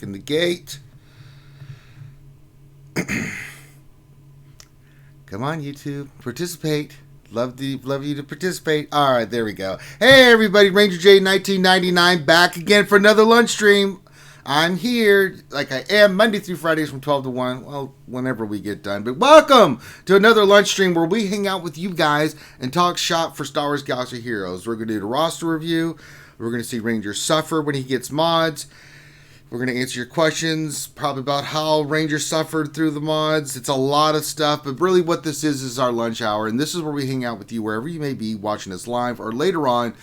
In the gate. Come on, YouTube. Participate. Love you to participate. All right, there we go. Hey, everybody. Ranger J 1999 back again for another lunch stream. I'm here like I am Monday through Fridays from 12 to 1. Well, whenever we get done. But welcome to another lunch stream where we hang out with you guys and talk shop for Star Wars Galaxy Heroes. We're going to do the roster review. We're going to see Ranger suffer when he gets mods. We're going to answer your questions, probably about how Ranger suffered through the mods. It's a lot of stuff, but really what this is our lunch hour, and this is where we hang out with you wherever you may be watching us live or later on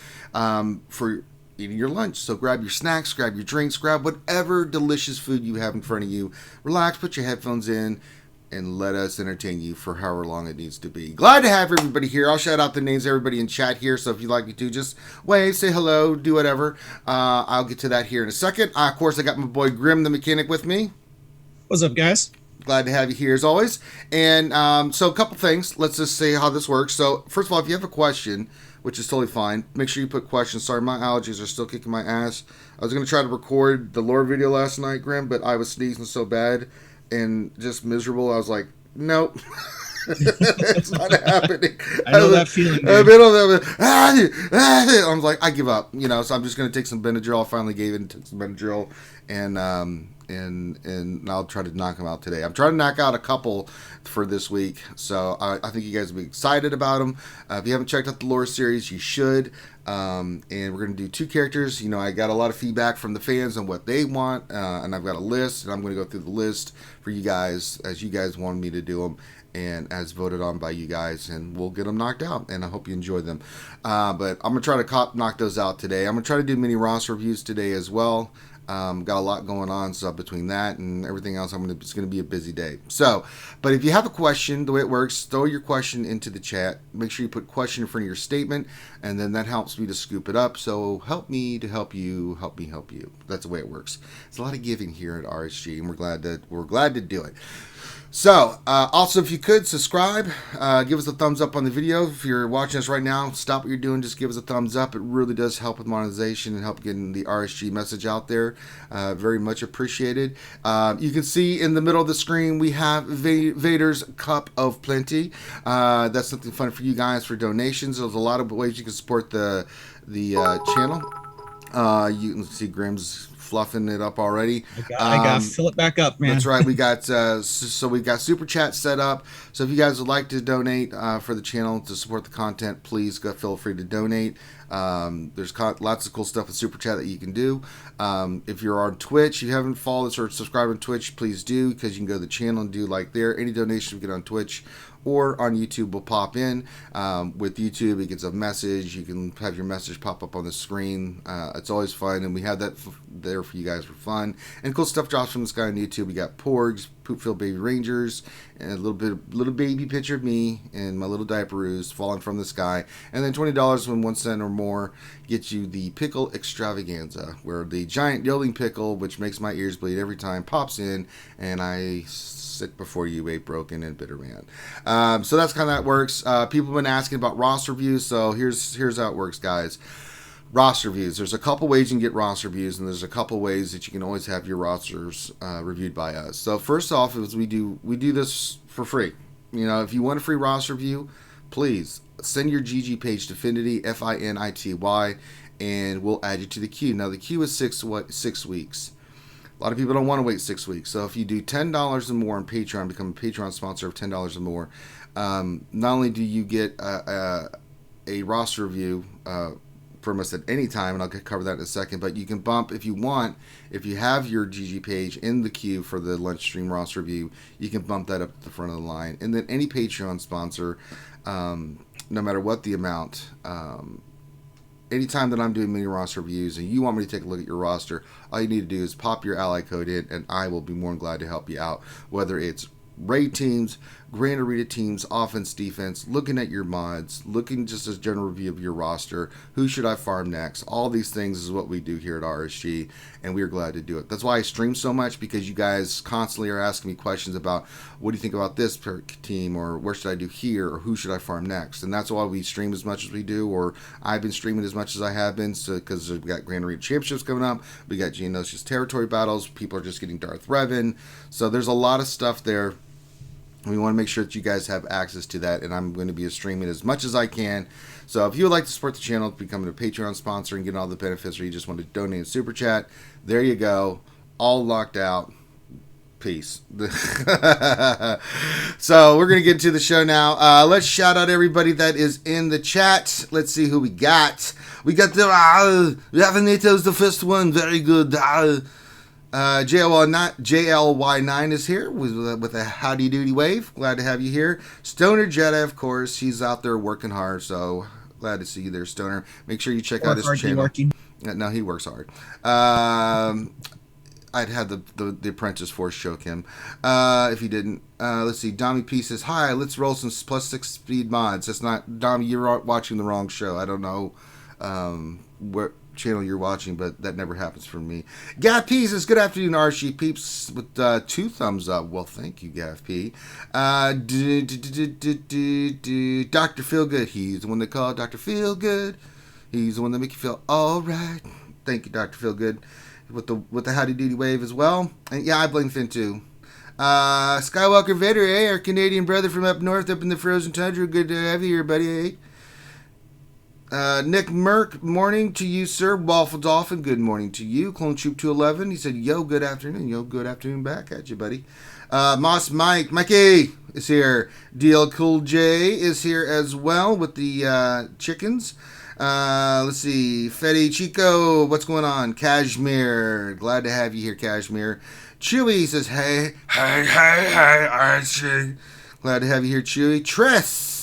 for eating your lunch. So grab your snacks, grab your drinks, grab whatever delicious food you have in front of you. Relax, put your headphones in, and let us entertain you for however long it needs to be. Glad to have everybody here. I'll shout out the names of everybody in chat here, so if you'd like me to, just wave, say hello, do whatever. I'll get to that here in a second. Of course, I got my boy Grim the Mechanic with me. What's up, guys? Glad to have you here as always. And so a couple things. Let's just say how this works. So first of all, if you have a question, which is totally fine, make sure you put questions. Sorry, my allergies are still kicking my ass. I was going to try to record the lore video last night, Grim, but I was sneezing so bad and just miserable. I was like, nope. It's not happening. I know that feeling. I was like, I give up, so I'm just going to take some Benadryl. I finally gave in, took some Benadryl, and I'll try to knock them out today. I'm trying to knock out a couple for this week, so I think you guys will be excited about them. If you haven't checked out the lore series, you should. And we're going to do 2 characters. I got a lot of feedback from the fans on what they want, and I've got a list, and I'm going to go through the list for you guys as you guys wanted me to do them and as voted on by you guys, and we'll get them knocked out, and I hope you enjoy them. But I'm going to try to knock those out today. I'm going to try to do mini roster reviews today as well. Got a lot going on, so between that and everything else, it's going to be a busy day. So, but if you have a question, the way it works, throw your question into the chat. Make sure you put question in front of your statement, and then that helps me to scoop it up. So help me to help you, help me help you. That's the way it works. It's a lot of giving here at RSG, and we're glad to do it. So, also, if you could, subscribe, give us a thumbs up on the video. If you're watching us right now, stop what you're doing, just give us a thumbs up. It really does help with monetization and help getting the RSG message out there. Very much appreciated. You can see in the middle of the screen, we have Vader's Cup of Plenty. That's something fun for you guys for donations. There's a lot of ways you can support the channel. You can see Grim's fluffing it up already. I got to fill it back up, man. That's right. We got so we got super chat set up. So if you guys would like to donate for the channel to support the content, please feel free to donate. There's lots of cool stuff with super chat that you can do. If you're on Twitch, you haven't followed us or subscribed on Twitch, please do, because you can go to the channel and do like there. Any donation we get on Twitch or on YouTube will pop in. With YouTube, it gets a message. You can have your message pop up on the screen. It's always fun, and we have that there for you guys for fun. And cool stuff drops from the sky on YouTube. We got Porgs, Poopfield Baby Rangers, and a little baby picture of me and my little diaperoos falling from the sky. And then $20 when 1 cent or more gets you the pickle extravaganza, where the giant yelling pickle, which makes my ears bleed every time, pops in, and I sit before you, a broken and bitter man. So that's kind of how it works. People have been asking about roster reviews, so here's how it works, guys. Roster reviews. There's a couple ways you can get roster reviews, and there's a couple ways that you can always have your rosters reviewed by us. So first off, is we do this for free. If you want a free roster review, please send your GG page to Finity, Finity, and we'll add you to the queue. Now the queue is 6 weeks. A lot of people don't want to wait 6 weeks. So if you do $10 or more on Patreon, become a Patreon sponsor of $10 or more, not only do you get a roster review from us at any time, and I'll cover that in a second, but you can bump, if you want, if you have your GG page in the queue for the lunch stream roster review, you can bump that up to the front of the line. And then any Patreon sponsor, no matter what the amount, anytime that I'm doing mini roster reviews and you want me to take a look at your roster, all you need to do is pop your ally code in, and I will be more than glad to help you out, whether it's raid teams, Grand Arena teams, offense, defense, looking at your mods, looking just as general review of your roster, who should I farm next. All these things is what we do here at RSG, and we are glad to do it. That's why I stream so much, because you guys constantly are asking me questions about what do you think about this team, or where should I do here, or who should I farm next. And that's why we stream as much as we do, or I've been streaming as much as I have been, because we've got Grand Arena Championships coming up, we got Geonosis territory battles, people are just getting Darth Revan, so there's a lot of stuff there. We want to make sure that you guys have access to that, and I'm going to be streaming as much as I can. So if you would like to support the channel, becoming a Patreon sponsor and getting all the benefits, or you just want to donate a super chat, there you go, all locked out. Peace. So we're going to get into the show now. Let's shout out everybody that is in the chat. Let's see who we got. We got the Ravaneto's the first one. Very good. JLY9 is here with a howdy doody wave. Glad to have you here. Stoner Jedi, of course, he's out there working hard, so glad to see you there, Stoner. Make sure you check out his channel. No, he works hard. I'd had the Apprentice Force choke him if he didn't. Let's see. Dommy P says, hi, let's roll some +6 speed mods. That's not, Dommy, you're watching the wrong show. I don't know what channel you're watching, but that never happens for me. Gav P says, good afternoon, RSG peeps, with 2 thumbs up. Well, thank you, Gav P. Dr. Feelgood, he's the one they call Dr. Feelgood. He's the one that make you feel all right. Thank you, Dr. Feelgood, with the howdy doody wave as well. And yeah, I blame Finn too. Skywalker Vader, hey, our Canadian brother from up north, up in the frozen tundra. Good to have you here, buddy. Hey. Nick Merck, morning to you, sir. Waffle Dolphin, good morning to you. Clone Troop 211, he said, yo, good afternoon. Yo, good afternoon back at you, buddy. Moss Mikey is here. DL Cool J is here as well with the chickens. Let's see. Fetty Chico, what's going on? Kashmir, glad to have you here, Kashmir. Chewy says, hey, RSG. Glad to have you here, Chewy. Tress.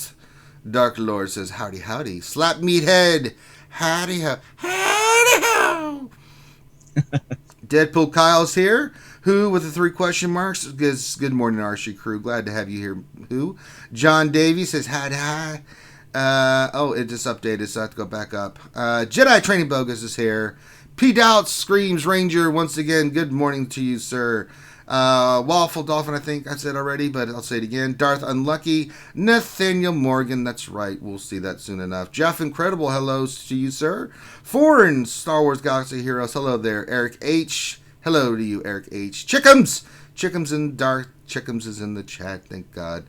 Dark Lord says, howdy, howdy. Slap Meathead. Howdy, ho. Howdy, ho. Deadpool Kyle's here. Who, with the 3 question marks, good morning, RSG crew. Glad to have you here. Who? John Davey says, howdy, hi. Oh, it just updated, so I have to go back up. Jedi Training Bogus is here. P. Doubt screams Ranger once again. Good morning to you, sir. Waffle Dolphin, I think I said already, but I'll say it again. Darth Unlucky, Nathaniel Morgan, that's right, we'll see that soon enough. Jeff Incredible, hellos to you, sir. Foreign Star Wars Galaxy Heroes, hello there. Eric H, hello to you, Eric H. Chickums and Darth Chickums is in the chat, thank God.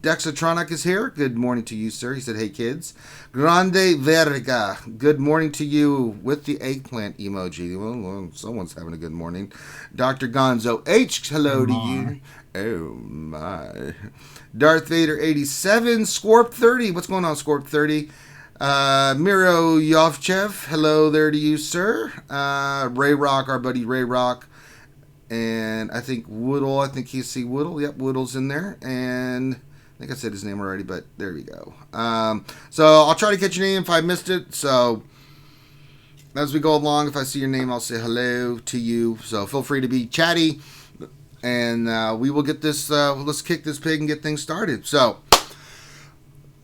Dexatronic is here. Good morning to you, sir. He said, hey, kids. Grande Verga. Good morning to you with the eggplant emoji. Well, someone's having a good morning. Dr. Gonzo H. Hello to you. Oh, my. Darth Vader 87. Scorp 30. What's going on, Scorp 30? Miro Yovchev. Hello there to you, sir. Ray Rock, our buddy Ray Rock. And I think Woodle. I think you see Woodle. Yep, Woodle's in there. And I think I said his name already, but there we go. So I'll try to catch your name if I missed it. So as we go along, if I see your name, I'll say hello to you. So feel free to be chatty, and we will get this. Let's kick this pig and get things started. So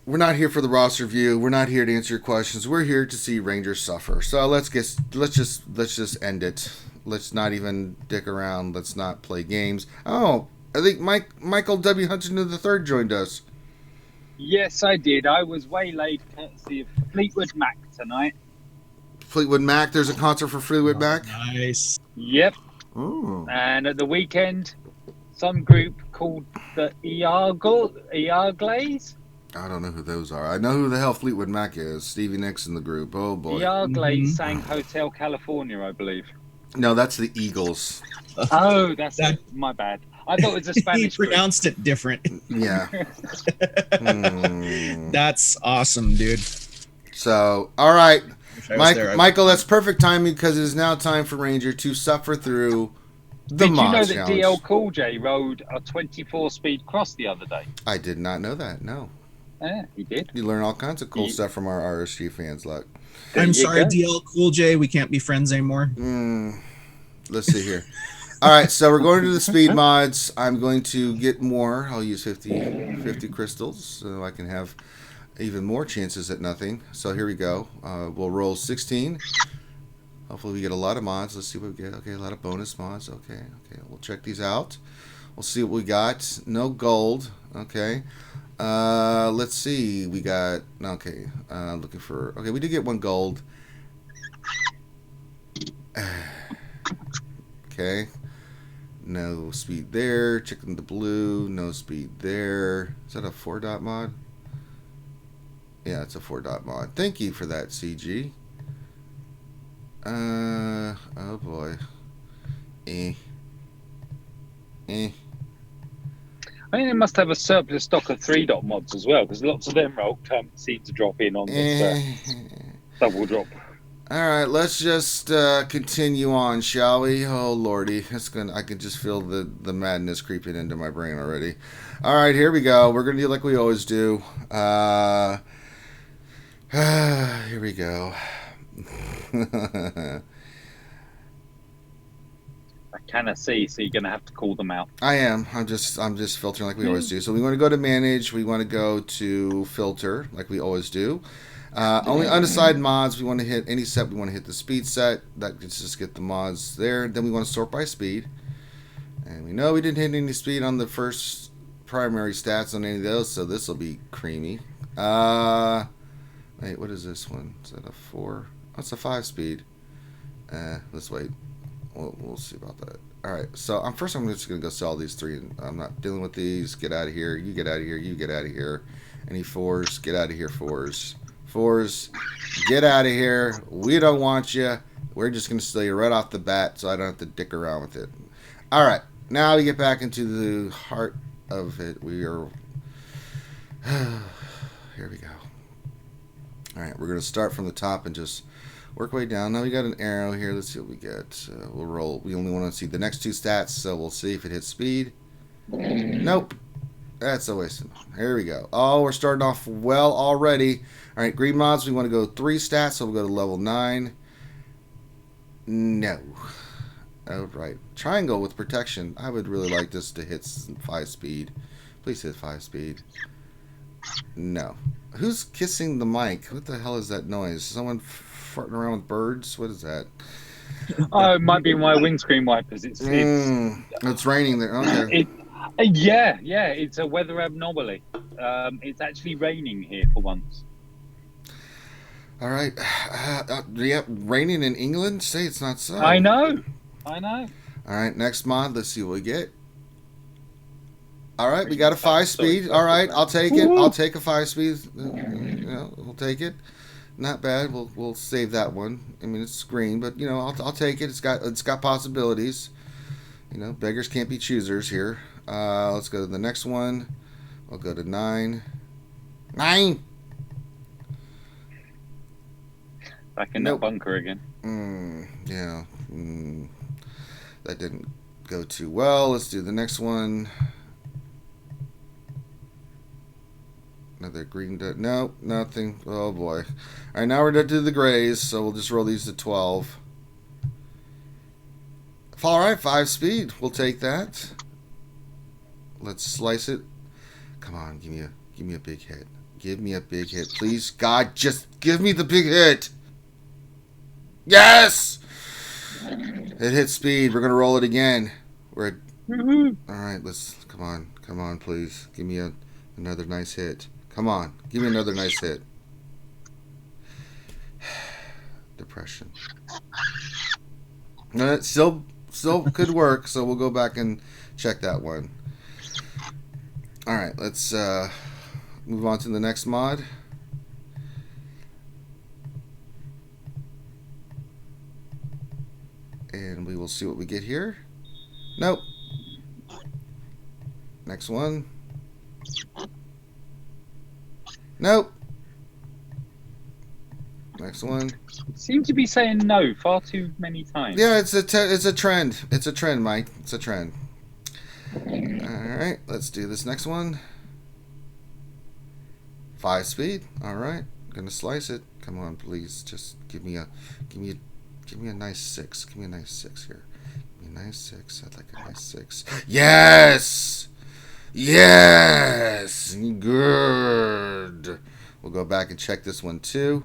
we're not here for the roster view. We're not here to answer your questions. We're here to see Rangers suffer. So let's just end it. Let's not even dick around. Let's not play games. Oh. I think Michael W. Huntington III joined us. Yes, I did. I was waylaid courtesy of Fleetwood Mac tonight. Fleetwood Mac? There's a concert for Fleetwood Mac? Nice. Yep. Ooh. And at the weekend, some group called the Earglaze. I don't know who those are. I know who the hell Fleetwood Mac is. Stevie Nicks in the group. Oh, boy. Earglaze sang Hotel California, I believe. No, that's the Eagles. Oh, that's my bad. I thought it was a Spanish He pronounced it different. Yeah. That's awesome, dude. So, all right. Michael, that's perfect timing because it is now time for Ranger to suffer through the mod challenge. Did you know that DL Cool J rode a 24-speed cross the other day? I did not know that, no. Yeah, he did. You learn all kinds of cool stuff from our RSG fans, look. I'm sorry, DL Cool J, we can't be friends anymore. Let's see here. All right, so we're going to the speed mods. I'm going to get more. I'll use 50 crystals so I can have even more chances at nothing. So here we go. We'll roll 16. Hopefully we get a lot of mods. Let's see what we get. Okay, a lot of bonus mods. Okay. We'll check these out. We'll see what we got. No gold. Okay. Let's see. We got... Okay. Looking for... Okay, we did get 1 gold. Okay. No speed there. Checking the blue. No speed there. Is that a 4-dot mod? Yeah, it's a 4-dot mod. Thank you for that, CG. Oh boy. I think they must have a surplus stock of 3-dot mods as well, because lots of them seem to drop in on this double drop. All right, let's just continue on, shall we? Oh lordy, I can just feel the madness creeping into my brain already. All right, here we go. We're gonna do like we always do. Here we go. I cannot see, so you're gonna have to call them out. I am. I'm just filtering like we always do. So we want to go to manage. We want to go to filter like we always do. Only undecided mods. We want to hit any set. We want to hit the speed set. That gets just get the mods there. Then we want to sort by speed. And we know we didn't hit any speed on the first primary stats on any of those, so this will be creamy. Wait, what is this one? Is that a 4? That's a 5 speed. Let's wait. We'll see about that. All right. So first I'm just gonna go sell these 3. I'm not dealing with these. Get out of here. You get out of here. You get out of here. Any 4s? Get out of here. 4s. 4s. Get out of here. We don't want you. We're just gonna steal you right off the bat, so I don't have to dick around with it. All right. Now we get back into the heart of it. We are. Here we go. All right. We're gonna start from the top and just work way down. Now we got an arrow here. Let's see what we get. We'll roll. We only want to see the next 2 stats, so we'll see if it hits speed. Nope. That's a waste of time. Here we go. Oh, we're starting off well already. All right, green mods, we want to go 3 stats, so we'll go to level 9. No. All right. Triangle with protection. I would really like this to hit 5 speed. Please hit 5 speed. No. Who's kissing the mic? What the hell is that noise? Someone farting around with birds? What is that? Oh, it might be my windscreen wipers. It's raining there. Okay. Yeah, it's a weather anomaly. It's actually raining here for once. All right. Yeah, raining in England? Say it's not so. I know. All right, next mod. Let's see what we get. All right, we got a 5 speed. All right, I'll take it. I'll take a 5 speed. We'll take it. Not bad. We'll save that one. I mean, it's green, but I'll take it. It's got possibilities. Beggars can't be choosers here. Let's go to the next one. I'll go to 9. 9. Back in that bunker again. Yeah. That didn't go too well. Let's do the next one. Another green. No, nothing. Oh boy. All right, now we're going to do the grays, so we'll just roll these to 12. All right, 5 speed. We'll take that. Let's slice it. Come on, give me a big hit. Give me a big hit, please. God, just give me the big hit. Yes! It hit speed. We're gonna roll it again. All right. Come on, please. Give me another nice hit. Come on, give me another nice hit. Depression. No, it still could work. So we'll go back and check that one. All right, let's move on to the next mod. And we will see what we get here. Nope. Next one. Nope. Next one. Seem to be saying no far too many times. Yeah, it's a trend. It's a trend, Mike. It's a trend. All right, let's do this next one. 5 speed. All right, gonna slice it. Come on, please, just give me a nice 6. Give me a nice 6 here. Give A nice 6. I'd like a nice 6. Yes! Yes! Good. We'll go back and check this one too.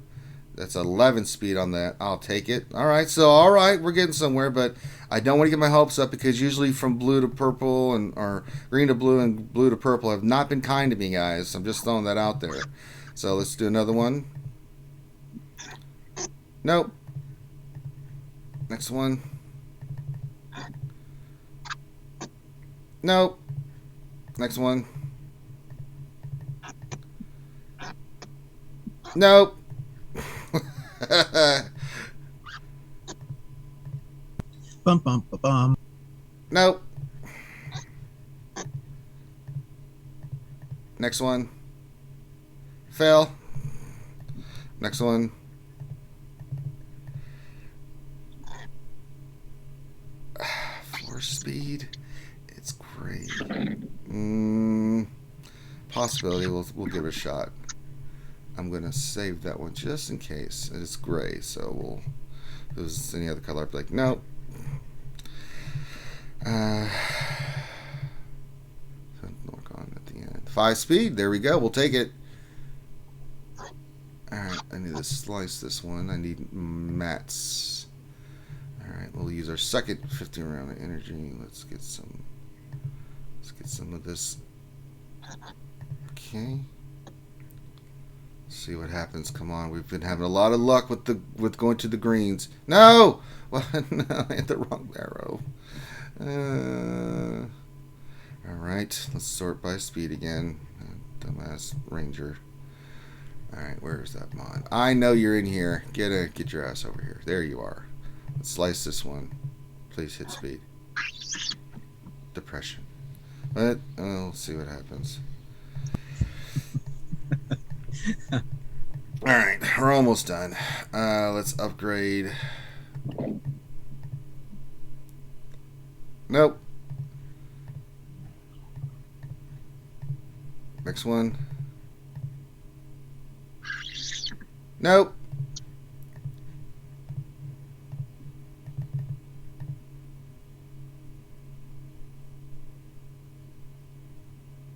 That's 11 speed on that. I'll take it. All right, we're getting somewhere, but I don't want to get my hopes up because usually from blue to purple or green to blue and blue to purple have not been kind to me, guys. I'm just throwing that out there. So let's do another one. Nope. Next one. Nope. Next one. Nope. Bum bum ba bum. Nope. Next one. Fail. Next one. Floor speed. It's great. Possibility. We'll give it a shot. I'm gonna save that one just in case. It's gray, so we'll. If it was any other color, I'd be like, nope. Work on at the end. 5 speed. There we go. We'll take it. Alright, I need to slice this one. I need mats. Alright, we'll use our second 50 round of energy. Let's get some of this. Okay. See what happens. Come on, we've been having a lot of luck with going to the greens. No! Well, no, I hit the wrong arrow. Alright, let's sort by speed again. Dumbass ranger. Alright, where is that mod? I know you're in here. Get your ass over here. There you are. Let's slice this one. Please hit speed. Depression. But we'll see what happens. Alright, we're almost done. Let's upgrade. Nope. Next one. Nope.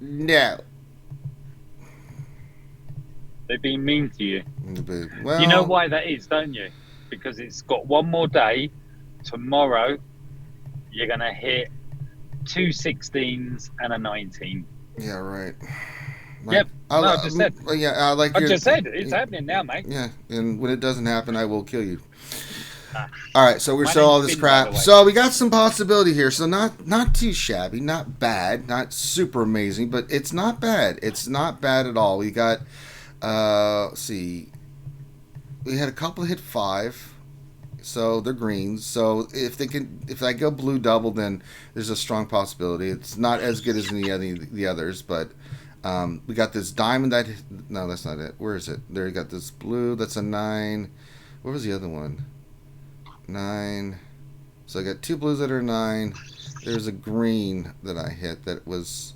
No. They've been mean to you. Well, You know why that is, don't you? Because it's got one more day. Tomorrow, you're going to hit 2 16s and a 19. Yeah, right. Yep. I just said. Yeah, I just said it's happening now, mate. Yeah, and when it doesn't happen, I will kill you. Ah. All right, so we're My still all name's this Finn, crap. by the way. So we got some possibility here. So not too shabby, not bad, not super amazing, but it's not bad. It's not bad at all. We got, let's see, we had a couple hit 5. So they're greens. So if I go blue double, then there's a strong possibility. It's not as good as the others, but we got this diamond that. No, that's not it. Where is it? There you got this blue. That's a 9. What was the other one? 9. So I got 2 blues that are 9. There's a green that I hit that was.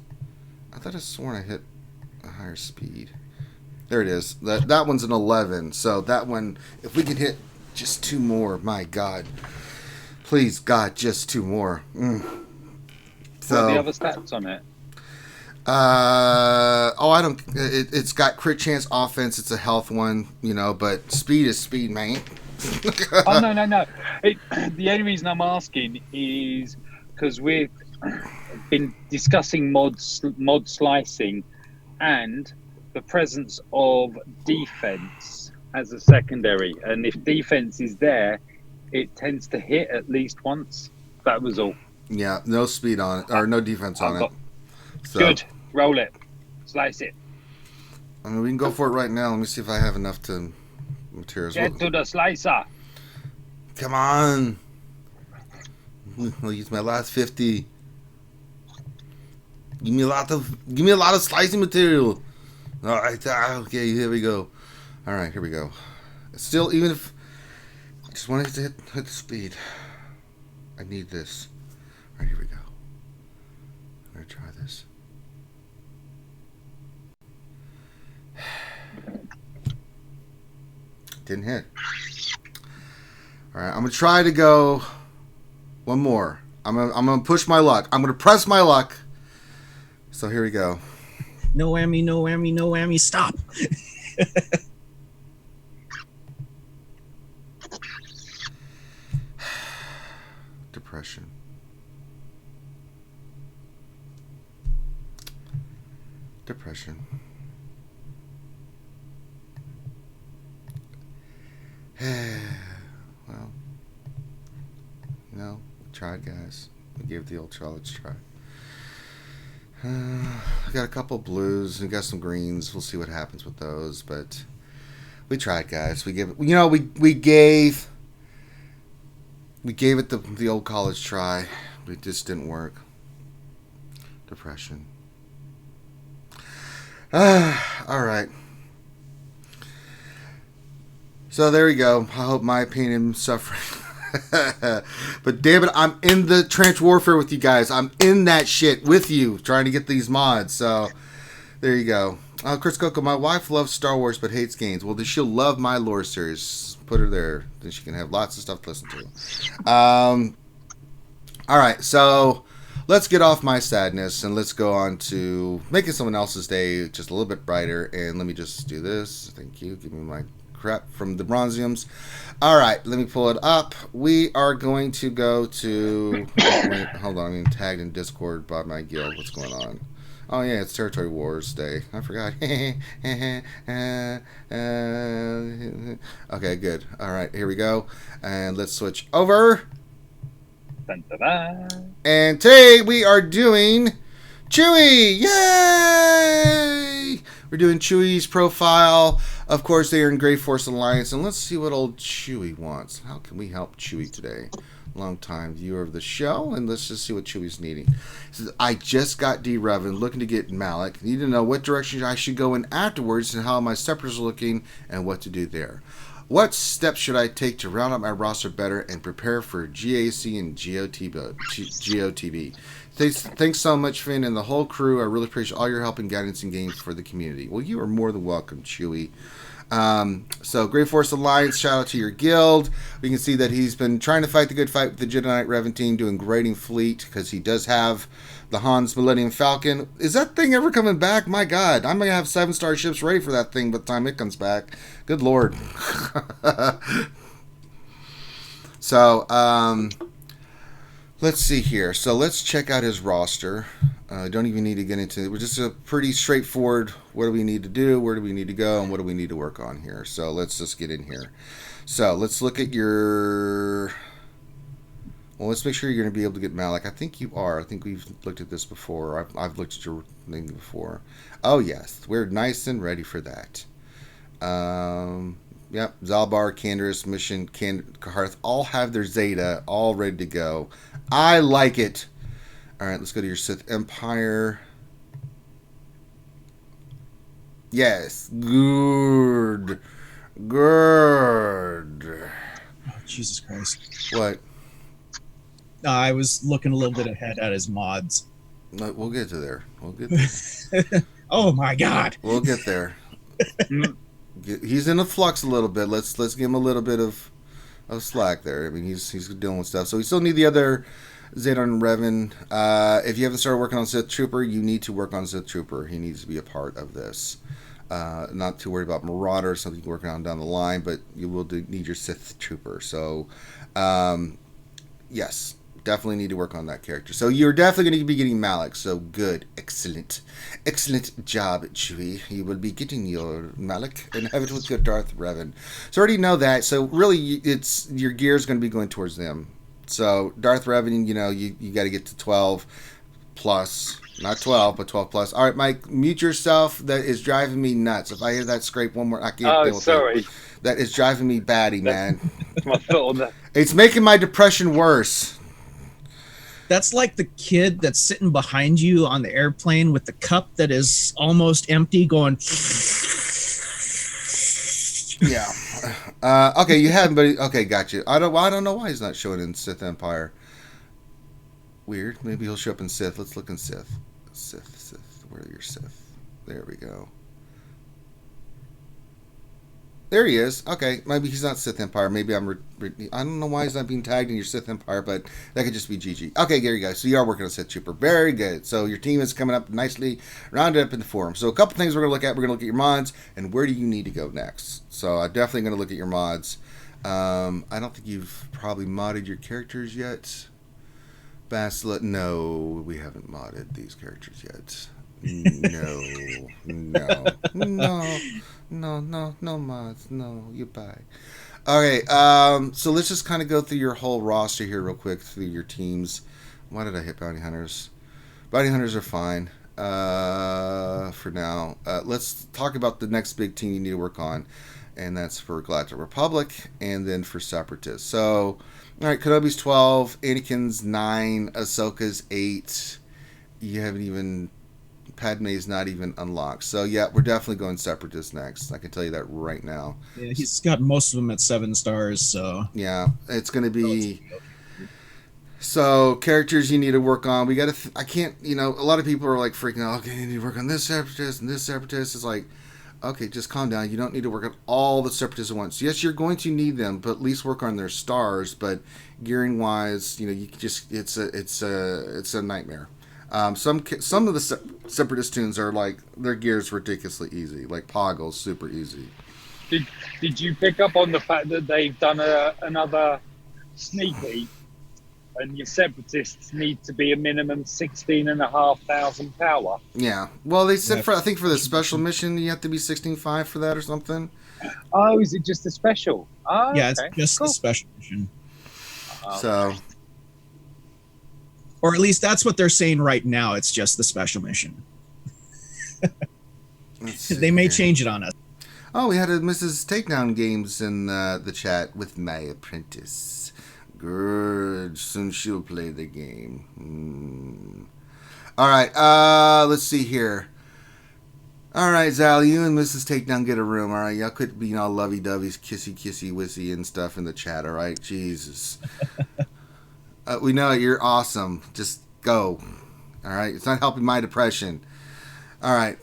I thought I sworn I hit a higher speed. There it is. That one's an 11. So that one, if we can hit just 2 more, my God. Please, God, just 2 more. So, What are the other stats on it? I don't. It's got crit chance, offense. It's a health one, but speed is speed, man. Oh, no. The only reason I'm asking is because we've been discussing mod slicing and the presence of defense as a secondary. And if defense is there, it tends to hit at least once. That was all. Yeah, no speed on it, or no defense on it. So, good. Roll it. Slice it. I mean, we can go for it right now. Let me see if I have enough materials. Get to the slicer. Come on. I'll use my last 50. Give me a lot of slicing material. All right. Okay, here we go. All right, here we go. Still, even if I just wanted to hit the speed, I need this. All right, here we go. I'm gonna try this. Didn't hit. All right, I'm gonna try to go one more. I'm gonna push my luck. I'm gonna press my luck. So here we go. No whammy, no whammy, no whammy. Stop. Depression. Depression. Well, no, we tried, guys. We gave it the old let's try. I got a couple blues. We got some greens. We'll see what happens with those. But we tried, guys. We gave it. You know, we gave it the old college try. It just didn't work. Depression. All right. So there we go. I hope my pain and suffering. But damn it, I'm in the trench warfare with you guys. I'm in that shit with you, trying to get these mods. So there you go. Chris Coco, my wife loves Star Wars but hates games. Well, then she'll love my lore series. Put her there. Then she can have lots of stuff to listen to. All right, so let's get off my sadness and let's go on to making someone else's day just a little bit brighter. And let me just do this. Thank you. Give me my crap from the Bronziums. All right, let me pull it up. We are going to go to... wait, hold on, I'm getting tagged in Discord by my guild. What's going on? Oh, yeah, it's Territory Wars Day. I forgot. Okay, good. All right, here we go. And let's switch over. Dun, dun, dun. And today we are doing Chewie. Yay! We're doing Chewie's profile. Of course, they are in Grey Force Alliance. And let's see what old Chewie wants. How can we help Chewie today? Long-time viewer of the show. And let's just see what Chewie's needing. He says, I just got D-Revan, looking to get Malak. Need to know what direction I should go in afterwards and how my separatists are looking and what to do there. What steps should I take to round out my roster better and prepare for GAC and GOTB? Thanks so much, Finn, and the whole crew. I really appreciate all your help and guidance and games for the community. Well, you are more than welcome, Chewie. So, Grey Force Alliance, shout out to your guild. We can see that he's been trying to fight the good fight with the Jedi Knight Revan team, doing great in fleet, because he does have the Han's Millennium Falcon. Is that thing ever coming back? My God, I'm going to have 7-star ships ready for that thing by the time it comes back. Good Lord. So, let's see here. So let's check out his roster. Don't even need to get into it. We're just a pretty straightforward, what do we need to do, where do we need to go, and what do we need to work on here. So let's just get in here. So let's look at your... Well, let's make sure you're going to be able to get Malak. I think you are. I think we've looked at this before. I've looked at your thing before. Oh, yes. We're nice and ready for that. Yep. Zalbar, Canderous, Mission, Kaharth all have their Zeta all ready to go. I like it. All right, let's go to your Sith Empire. Yes. Good. Good. Oh, Jesus Christ. What? I was looking a little bit ahead at his mods. No, we'll get to there. We'll get there. Oh my God. We'll get there. He's in a flux a little bit. Let's give him a little bit of slack there. I mean, he's dealing with stuff. So we still need the other Zeta and Revan. If you haven't started working on Sith Trooper, you need to work on Sith Trooper. He needs to be a part of this. Not too worried about Marauder, something you're working on down the line, but you will need your Sith Trooper. So, yes. Definitely need to work on that character. So you're definitely going to be getting Malak. So good. Excellent. Excellent job, Chewie. You will be getting your Malak and have it with your Darth Revan. So already know that. So really, it's your gear is going to be going towards them. So Darth Revan, you know, you got to get to 12 plus. Not 12, but 12 plus. All right, Mike, mute yourself. That is driving me nuts. If I hear that scrape one more, I can't deal with sorry. it. That is driving me batty, man. That's my foot on that. It's making my depression worse. That's like the kid that's sitting behind you on the airplane with the cup that is almost empty going... Yeah. Okay, you haven't, but... Okay, got you. I don't know why he's not showing in Sith Empire. Weird. Maybe he'll show up in Sith. Let's look in Sith. Sith. Where are your Sith? There we go. There he is. Okay, maybe he's not Sith Empire. Maybe I don't know why he's not being tagged in your Sith Empire, but that could just be GG. Okay, there you go. So you are working on Sith Trooper. Very good. So your team is coming up nicely, rounded up in the forum. So a couple things we're going to look at. We're going to look at your mods and where do you need to go next. So I'm definitely going to look at your mods. I don't think you've probably modded your characters yet. Basilet, no, we haven't modded these characters yet. No mods. No, you buy. Okay, so let's just kind of go through your whole roster here real quick through your teams. Why did I hit Bounty Hunters? Bounty Hunters are fine for now. Let's talk about the next big team you need to work on, and that's for Galactic Republic and then for Separatists. So, all right, Kenobi's 12, Anakin's 9, Ahsoka's 8. You haven't even... Padme's not even unlocked. So, yeah, we're definitely going Separatist next. I can tell you that right now. Yeah, he's got most of them at 7 stars, so... Yeah, it's going to be... So, characters you need to work on. We got to... I can't... You know, a lot of people are like freaking out, okay, you need to work on this Separatist and this Separatist. It's like, okay, just calm down. You don't need to work on all the Separatists at once. Yes, you're going to need them, but at least work on their stars. But gearing-wise, you know, you just... It's a nightmare. Some of the Separatist tunes are like their gear's ridiculously easy, like Poggle's super easy. Did you pick up on the fact that they've done another sneaky, and your Separatists need to be a minimum 16,500 power? Yeah, well they said I think for the special mission you have to be 16.5 for that or something. Oh, is it just a special? Oh, yeah, okay. it's just Cool. the special mission. So. Or at least that's what they're saying right now. It's just the special mission. They may change it on us. Oh, we had a Mrs. Takedown Games in the chat with my apprentice. Good. Soon she'll play the game. All right. Let's see here. All right, Zal, you and Mrs. Takedown get a room. All right, y'all could be all lovey-doveys, kissy-wissy and stuff in the chat. All right, Jesus. We know you're awesome. Just go. All right. It's not helping my depression. All right.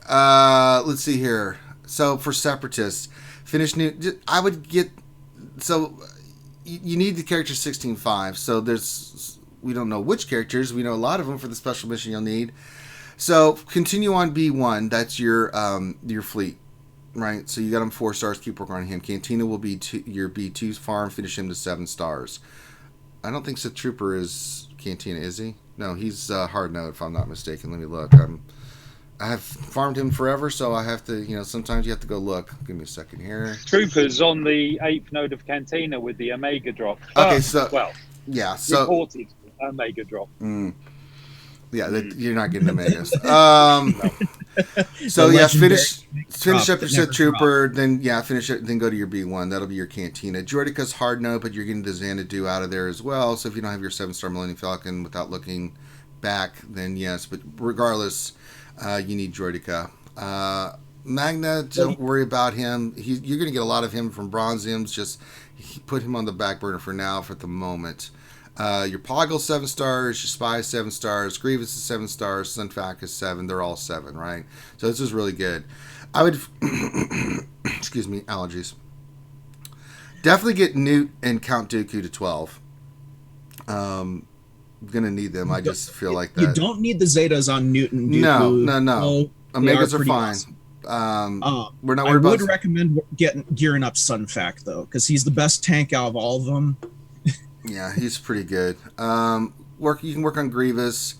Let's see here. So for Separatists, finish new. I would get. So you need the character 16.5. So we don't know which characters. We know a lot of them for the special mission you'll need. So continue on B1. That's your fleet, right? So you got him 4 stars. Keep working on him. Cantina will be your B2 farm. Finish him to 7 stars. I don't think Sith Trooper is Cantina, is he? No, he's Hard Note, if I'm not mistaken. Let me look. I have farmed him forever, so I have to, sometimes you have to go look. Give me a second here. Trooper's on the 8th node of Cantina with the Omega drop. Okay, so... Well, yeah, so... reported Omega drop. Yeah, you're not getting Omegas. So, yeah, finish up your Sith Trooper, then, finish it, then go to your B1. That'll be your Cantina. Droideca's Hard Note, but you're getting the Xanadu out of there as well, so if you don't have your 7-star Millennium Falcon without looking back, then yes, but regardless, you need Droideka. Magna, don't worry about him. You're going to get a lot of him from Bronziums, just put him on the back burner for now, for the moment. Your Poggle 7 stars, your Spy 7 stars, Grievous is 7 stars, Sunfac is 7. They're all 7, right? So this is really good. I would, excuse me, allergies. Definitely get Newt and Count Dooku to 12. Gonna need them. I just feel like that. You don't need the Zetas on Newt and Dooku. No. Omegas are fine. Awesome. We're not I worried about. would recommend gearing up Sunfac though, because he's the best tank out of all of them. Yeah, he's pretty good. You can work on Grievous.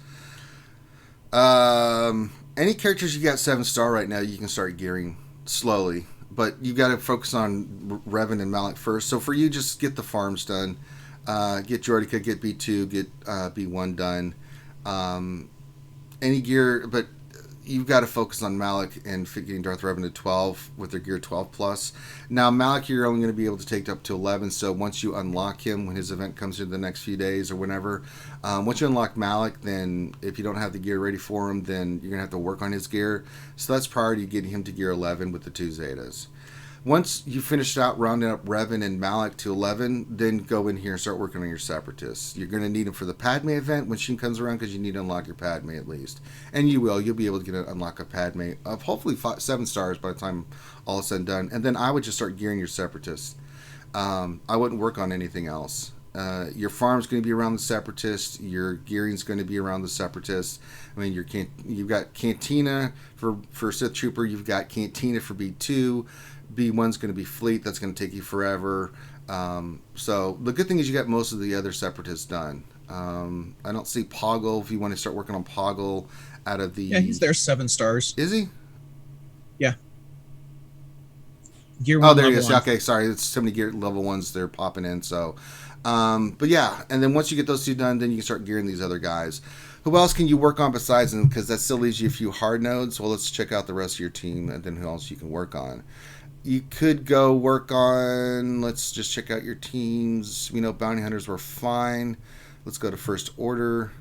Any characters you got 7-star right now, you can start gearing slowly, but you got to focus on Revan and Malik first. So for you, just get the farms done. Get Droideka, get B2, get B1 done. Any gear, but you've got to focus on Malik and getting Darth Revan to 12 with their gear 12 plus. Now Malik, you're only going to be able to take up to 11. So once you unlock him, when his event comes in the next few days or whenever, once you unlock Malik, then if you don't have the gear ready for him, then you're going to have to work on his gear. So that's priority, getting him to gear 11 with the 2 Zetas. Once you finish out rounding up Revan and Malak to 11, then go in here and start working on your Separatists. You're going to need them for the Padme event when she comes around because you need to unlock your Padme at least. And you will. You'll be able to unlock a Padme of hopefully 7 stars by the time all is said and done. And then I would just start gearing your Separatists. I wouldn't work on anything else. Your farm's going to be around the Separatists. Your gearing's going to be around the Separatists. I mean, you've got Cantina for Sith Trooper. You've got Cantina for B2. B1's going to be Fleet. That's going to take you forever. So the good thing is you got most of the other Separatists done. I don't see Poggle if you want to start working on Poggle out of the... Yeah, he's there 7 stars. Is he? Yeah. Gear 1, there he is. 1. Okay, sorry. It's so many gear level 1s they're popping in. So, but yeah. And then once you get those 2 done, then you can start gearing these other guys. Who else can you work on besides them? Because that still leaves you a few hard nodes. Well, let's check out the rest of your team and then who else you can work on. You could go work on, let's just check out your teams. We know bounty hunters were fine. Let's go to First Order.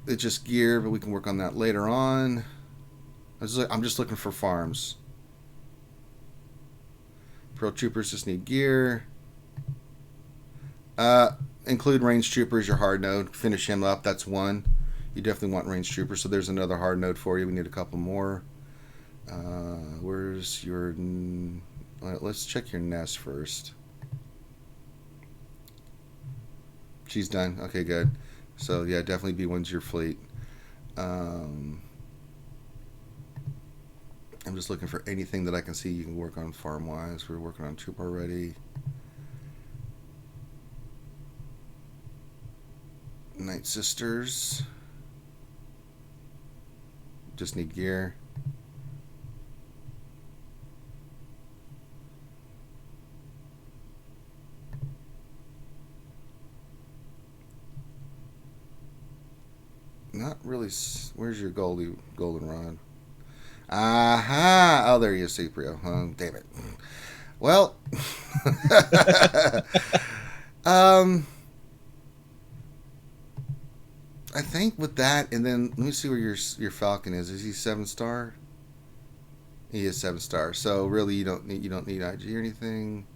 It's just gear, but we can work on that later on. I'm just looking for farms. Pearl Troopers just need gear. Include Range Troopers, your hard node. Finish him up, that's 1. You definitely want Range Troopers, so there's another hard node for you. We need a couple more. Where's your... let's check your nest first. She's done. Okay, good. So, yeah, definitely B1's your fleet. I'm just looking for anything that I can see you can work on farm-wise. We're working on troop already. Night Sisters. Just need gear. Not really. Where's your goldenrod? Aha! Oh, there he is, Cyprio. Oh, damn it. Well, I think with that, and then let me see where your Falcon is. Is he 7-star? He is 7-star. So really, you don't need IG or anything.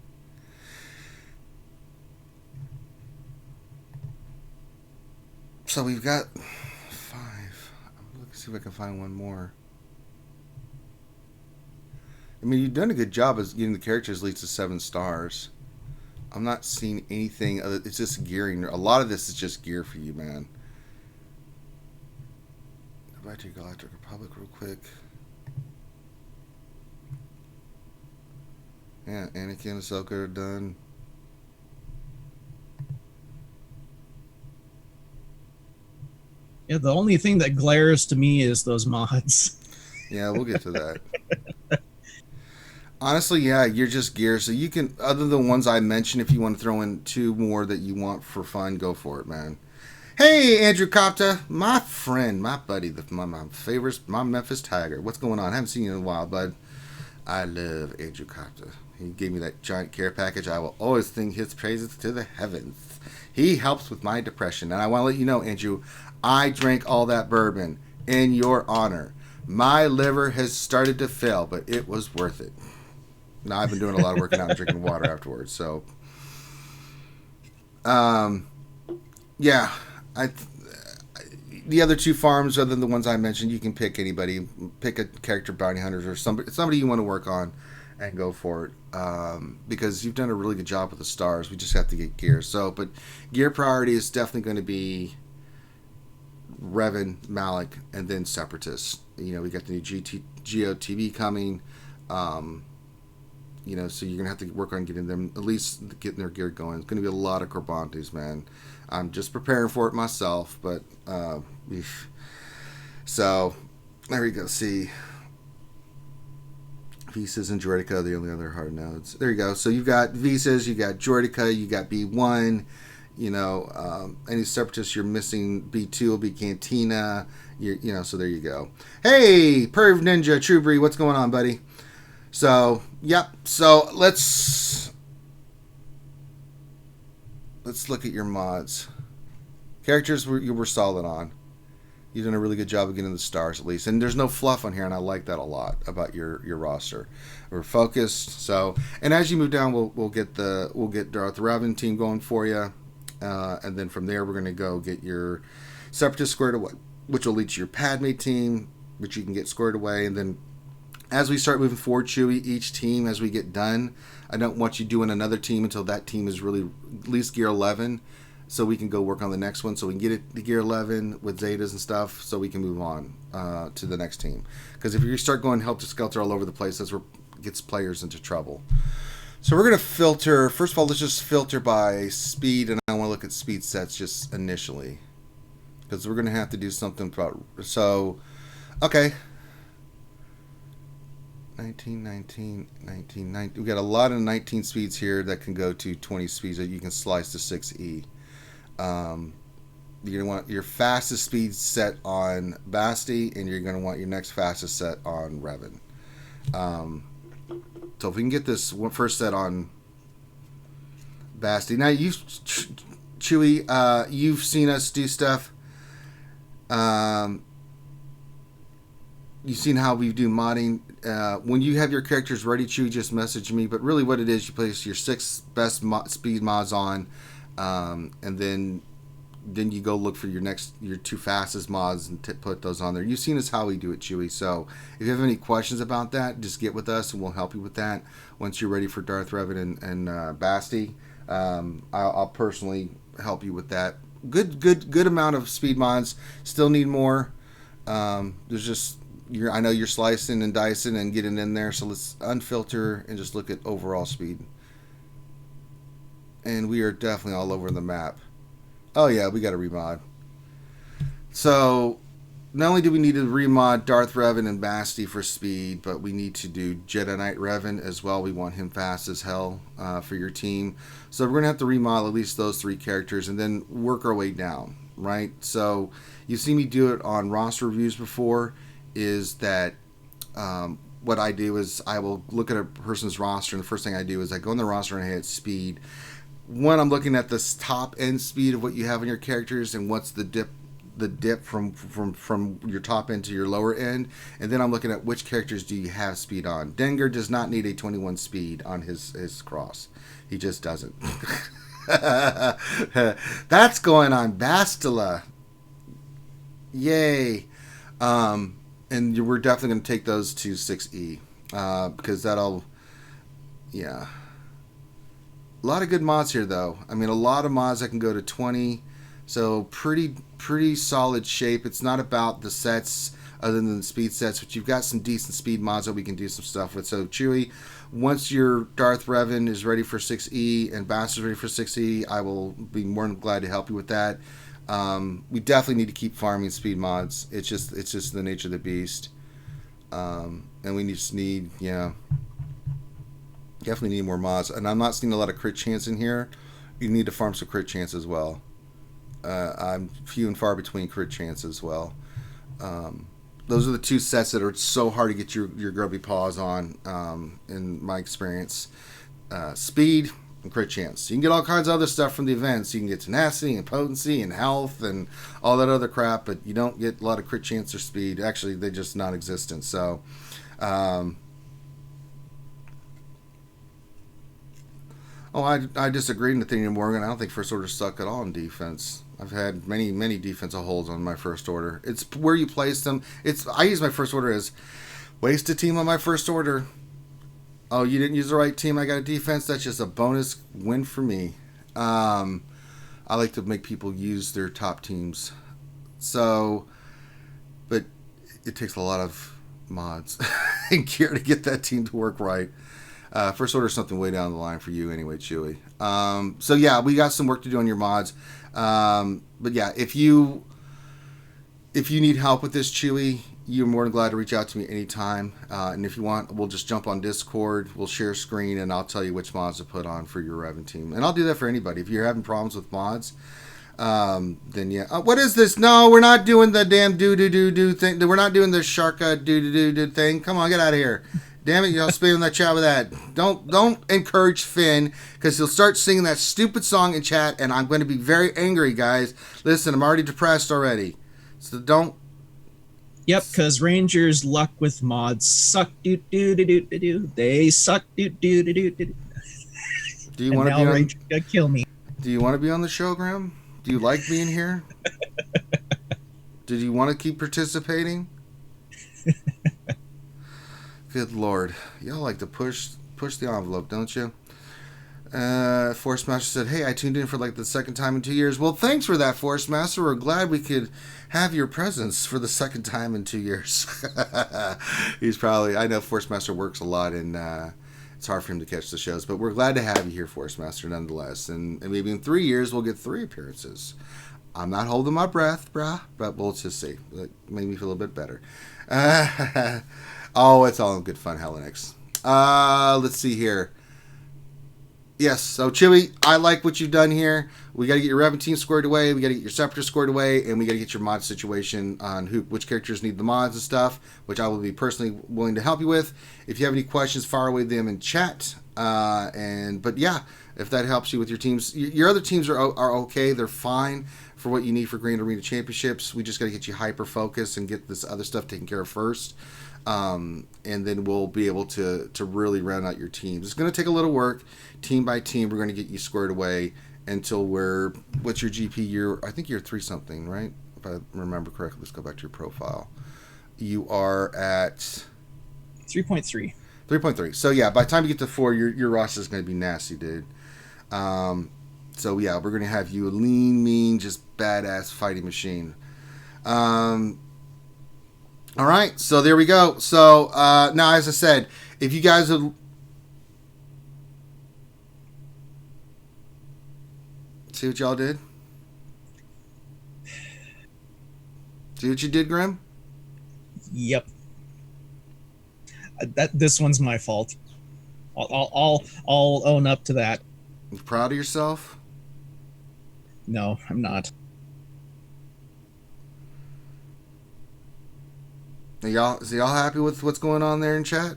So we've got 5. I'm looking to see if I can find one more. I mean, you've done a good job of getting the characters at least to 7 stars. I'm not seeing anything other. It's just gearing. A lot of this is just gear for you, man. Go back to your Galactic Republic real quick. Yeah, Anakin and Ahsoka are done. Yeah, the only thing that glares to me is those mods. Yeah, we'll get to that. Honestly, yeah, you're just gear. So you can, other than the ones I mentioned, if you want to throw in 2 more that you want for fun, go for it, man. Hey, Andrew Kopta, my friend, my buddy, my favorite, my Memphis Tiger. What's going on? I haven't seen you in a while, bud. I love Andrew Kopta. He gave me that giant care package. I will always sing his praises to the heavens. He helps with my depression. And I want to let you know, Andrew, I drank all that bourbon in your honor. My liver has started to fail, but it was worth it. Now I've been doing a lot of working out and drinking water afterwards. So, yeah, the other 2 farms, other than the ones I mentioned, you can pick anybody. Pick a character bounty hunters or somebody you want to work on, and go for it. Because you've done a really good job with the stars. We just have to get gear. So, but gear priority is definitely going to be Revan, Malak, and then Separatists. You know, we got the new GOTB coming. You know, so you're going to have to work on getting them, at least getting their gear going. It's going to be a lot of Corbantes, man. I'm just preparing for it myself, but, so, there we go. See, Visas and Droideka are the only other hard nodes. There you go. So you've got Visas, you got Droideka, you got B1, you know, any Separatists you're missing, B2 will be Cantina, you know, so there you go. Hey, Perv Ninja, Trueberry, what's going on, buddy? So, yep. So let's look at your mods. Characters you were solid on. You've done a really good job of getting the stars at least, and there's no fluff on here, and I like that a lot about your roster. We're focused. So, and as you move down, we'll get Darth Revan team going for you, and then from there we're gonna go get your Separatist squared away, which will lead to your Padme team, which you can get squared away, and then as we start moving forward, Chewie, each team as we get done, I don't want you doing another team until that team is really at least gear 11. So we can go work on the next one, so we can get it to gear 11 with Zetas and stuff, so we can move on to the next team. Because if you start going helter-skelter all over the place, that's where it gets players into trouble. So we're going to filter. First of all, let's just filter by speed, and I want to look at speed sets just initially. Because we're going to have to do something about... So, okay. 19. We got a lot of 19 speeds here that can go to 20 speeds that you can slice to 6E. You're going to want your fastest speed set on Basti, and you're going to want your next fastest set on Revan. So if we can get this first set on Basti. Now, Chewie, you've seen us do stuff. You've seen how we do modding. When you have your characters ready, Chewie, just message me. But really what it is, you place your 6 best speed mods on, and then you go look for your 2 fastest mods and put those on there. You've seen us how we do it, Chewie. So if you have any questions about that, just get with us and we'll help you with that once you're ready for Darth Revan and Basti. I'll personally help you with that. Good amount of speed mods. Still need more. There's just... I know you're slicing and dicing and getting in there, so let's unfilter and just look at overall speed. And we are definitely all over the map. Oh yeah, we got to remod. So not only do we need to remod Darth Revan and Basti for speed, but we need to do Jedi Knight Revan as well. We want him fast as hell for your team. So we're going to have to remodel at least those 3 characters and then work our way down, right? So you've seen me do it on roster reviews before. Is that what I do is I will look at a person's roster, and the first thing I do is I go in the roster and I hit speed. One, I'm looking at this top end speed of what you have in your characters and what's the dip from your top end to your lower end, and then I'm looking at which characters do you have speed on. Dengar does not need a 21 speed on his cross. He just doesn't. That's going on Bastila. Yay. And we're definitely going to take those to 6E because that'll, yeah. A lot of good mods here, though. I mean, a lot of mods that can go to 20, so pretty solid shape. It's not about the sets other than the speed sets, but you've got some decent speed mods that we can do some stuff with. So, Chewie, once your Darth Revan is ready for 6E and Bastard's ready for 6E, I will be more than glad to help you with that. We definitely need to keep farming speed mods. It's just the nature of the beast. And we just need, definitely need more mods. And I'm not seeing a lot of crit chance in here. You need to farm some crit chance as well. I'm few and far between crit chance as well. Those are the 2 sets that are so hard to get your grubby paws on, in my experience. Speed and crit chance. You can get all kinds of other stuff from the events. You can get tenacity and potency and health and all that other crap, but you don't get a lot of crit chance or speed. Actually, they're just non-existent. So, I disagree with Nathaniel Morgan. I don't think First Order suck at all in defense. I've had many defensive holds on my First Order. It's where you place them. I use my First Order as waste a team on my First Order. Oh, you didn't use the right team. I got a defense. That's just a bonus win for me. I like to make people use their top teams. So, but it takes a lot of mods and gear to get that team to work right. First Order is something way down the line for you anyway, Chewie. So yeah, we got some work to do on your mods. But yeah, if you need help with this, Chewie, you're more than glad to reach out to me anytime. And if you want, we'll just jump on Discord. We'll share screen, and I'll tell you which mods to put on for your Revan team. And I'll do that for anybody. If you're having problems with mods, then yeah. What is this? No, we're not doing the damn do thing. We're not doing the Sharka do thing. Come on, get out of here. Damn it, y'all spam that chat with that. Don't encourage Finn, because he'll start singing that stupid song in chat, and I'm going to be very angry, guys. Listen, I'm already depressed already. So don't Yep, because Rangers luck with mods suck. Do do do do do do. They suck. Do do do do do. Do you And want to now be on? Rangers gonna kill me. Do you want to be on the show, Graham? Do you like being here? Did you want to keep participating? Good Lord, y'all like to push the envelope, don't you? Force Master said, "Hey, I tuned in for like the second time in 2 years." Well, thanks for that, Force Master. We're glad we could have your presence for the second time in 2 years. He's probably, I know Force Master works a lot, and it's hard for him to catch the shows, but we're glad to have you here, Force Master, nonetheless. And maybe in 3 years we'll get 3 appearances. I'm not holding my breath, brah, but we'll just see. It made me feel a bit better. Oh, it's all in good fun, Helenix. Let's see here. Yes, so Chewy, I like what you've done here. We got to get your Revan team squared away. We got to get your Scepter squared away, and we got to get your mod situation on which characters need the mods and stuff, which I will be personally willing to help you with. If you have any questions, fire away them in chat. But yeah, if that helps you with your teams, your other teams are okay. They're fine for what you need for Grand Arena Championships. We just got to get you hyper focused and get this other stuff taken care of first. And then we'll be able to really round out your teams. It's going to take a little work, team by team. We're going to get you squared away until what's your GP? I think you're 3 something, right? If I remember correctly. Let's go back to your profile. You are at 3.3. 3.3. So yeah, by the time you get to 4, your roster is going to be nasty, dude. So yeah, we're going to have you a lean, mean, just badass fighting machine. All right, so there we go. So now, as I said, if you guys would see what y'all did, see what you did, Grim. Yep. This one's my fault. I'll own up to that. You proud of yourself? No, I'm not. Y'all happy with what's going on there in chat?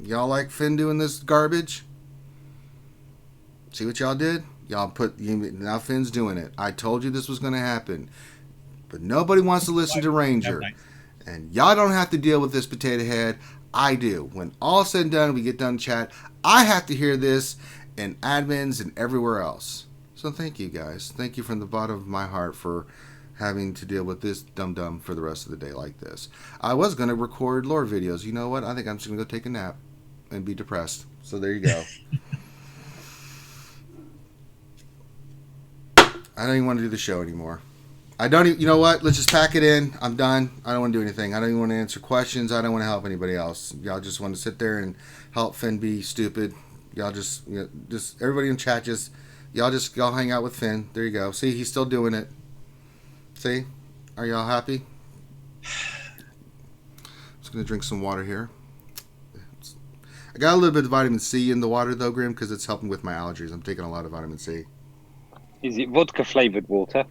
Y'all like Finn doing this garbage? See what y'all did? Now Finn's doing it. I told you this was going to happen. But nobody wants to listen to Ranger. And y'all don't have to deal with this potato head. I do. When all said and done, we get done chat, I have to hear this in admins and everywhere else. So thank you guys. Thank you from the bottom of my heart for having to deal with this dum-dum for the rest of the day like this. I was going to record lore videos. You know what? I think I'm just going to go take a nap and be depressed. So there you go. I don't even want to do the show anymore. You know what? Let's just pack it in. I'm done. I don't want to do anything. I don't even want to answer questions. I don't want to help anybody else. Y'all just want to sit there and help Finn be stupid. Y'all just everybody in chat y'all hang out with Finn. There you go. See, he's still doing it. See? Are y'all happy? Just going to drink some water here. I got a little bit of vitamin C in the water, though, Grim, because it's helping with my allergies. I'm taking a lot of vitamin C. Is it vodka-flavored water?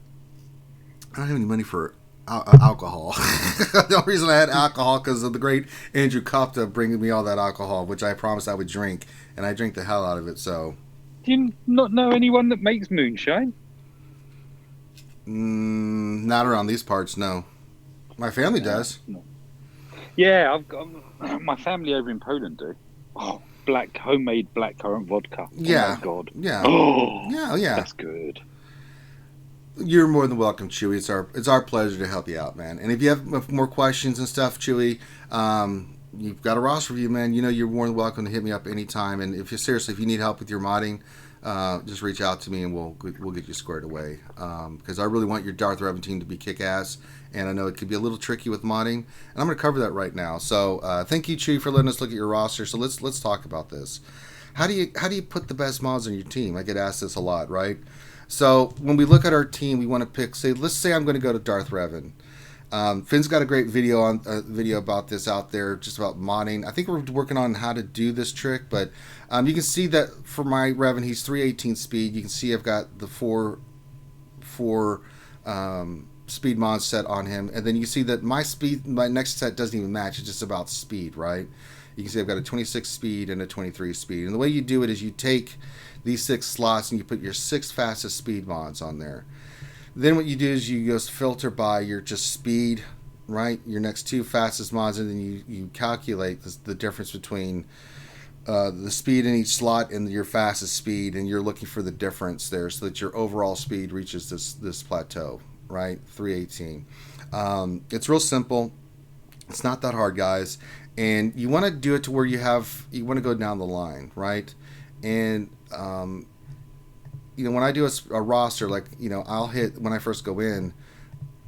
I don't have any money for alcohol. The only reason I had alcohol because of the great Andrew Kopta bringing me all that alcohol, which I promised I would drink, and I drink the hell out of it, so... Do you not know anyone that makes moonshine? Not around these parts, no. My family does. No. Yeah, I've got my family over in Poland do. Oh, homemade blackcurrant vodka. Yeah. Oh my god. Yeah. Oh, yeah. That's good. You're more than welcome, Chewy. It's our pleasure to help you out, man. And if you have more questions and stuff, Chewy, you've got a roster review, man. You know you're more than welcome to hit me up anytime. And if you need help with your modding, just reach out to me and we'll get you squared away. Because I really want your Darth Revan team to be kick-ass, and I know it could be a little tricky with modding, and I'm going to cover that right now. So thank you, Chewy, for letting us look at your roster. So let's talk about this. How do you put the best mods on your team? I get asked this a lot, right? So when we look at our team, we want to pick. Let's say I'm going to go to Darth Revan. Finn's got a great video about this out there, just about modding. I think we're working on how to do this trick, but you can see that for my Revan, he's 318 speed. You can see I've got the four speed mods set on him, and then you can see that my next set doesn't even match. It's just about speed, right? You can see I've got a 26 speed and a 23 speed, and the way you do it is you take these 6 slots and you put your 6 fastest speed mods on there. Then what you do is you just filter by your just speed right? Your next 2 fastest mods, and then you calculate the difference between the speed in each slot and your fastest speed, and you're looking for the difference there so that your overall speed reaches this plateau, right? 318. It's real simple. It's not that hard, guys. And you want to do it to where you want to go down the line, right? And when I do a roster, like, I'll hit, when I first go in,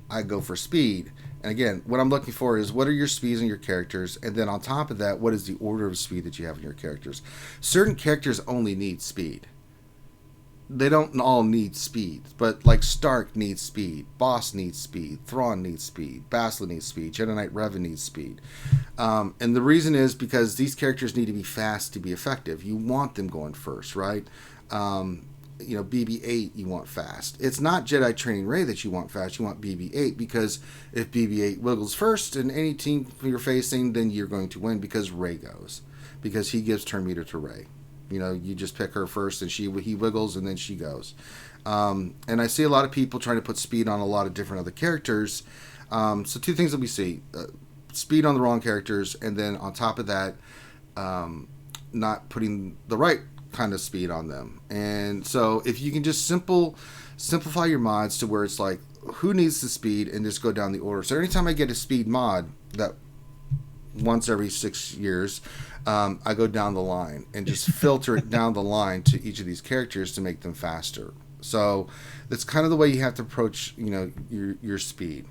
I go for speed. And again, what I'm looking for is what are your speeds in your characters, and then on top of that, what is the order of speed that you have in your characters. Certain characters only need speed. They don't all need speed, but like Stark needs speed, Boss needs speed, Thrawn needs speed, Bastila needs speed, Jedi Knight Revan needs speed. And the reason is because these characters need to be fast to be effective. You want them going first, right? BB-8 you want fast. It's not Jedi Training Rey that you want fast. You want BB-8 because if BB-8 wiggles first in any team you're facing, then you're going to win because Rey goes. Because he gives turn meter to Rey. You just pick her first and he wiggles and then she goes. And I see a lot of people trying to put speed on a lot of different other characters. So 2 things that we see. Speed on the wrong characters, and then on top of that, not putting the right kind of speed on them. And so if you can just simplify your mods to where it's like, who needs the speed, and just go down the order. So anytime I get a speed mod that once every 6 years, I go down the line and just filter it down the line to each of these characters to make them faster. So that's kind of the way you have to approach, your speed.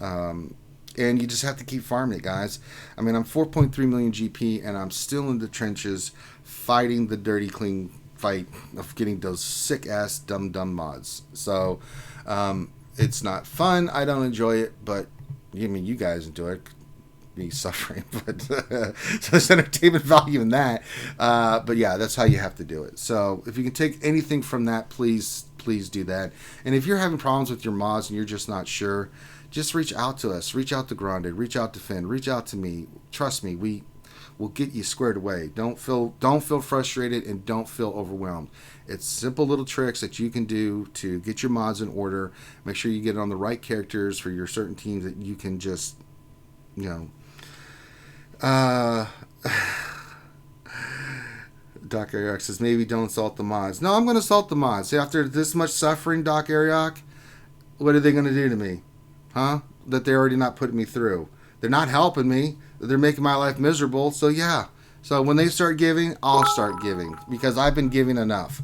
And you just have to keep farming it, guys. I mean, I'm 4.3 million GP, and I'm still in the trenches fighting the dirty, clean fight of getting those sick-ass, dumb mods. So it's not fun. I don't enjoy it, but, you guys enjoy it. Me suffering, but so there's entertainment value in that. But yeah, that's how you have to do it. So if you can take anything from that, please do that. And if you're having problems with your mods and you're just not sure, just reach out to us. Reach out to Grande. Reach out to Finn. Reach out to me. Trust me, we will get you squared away. Don't feel frustrated, and don't feel overwhelmed. It's simple little tricks that you can do to get your mods in order. Make sure you get on the right characters for your certain teams that you can just, Doc Ariok says, maybe don't salt the mods. No, I'm going to salt the mods. After this much suffering, Doc Ariok, what are they going to do to me? Huh? That they're already not putting me through. They're not helping me. They're making my life miserable. So yeah. So when they start giving, I'll start giving. Because I've been giving enough.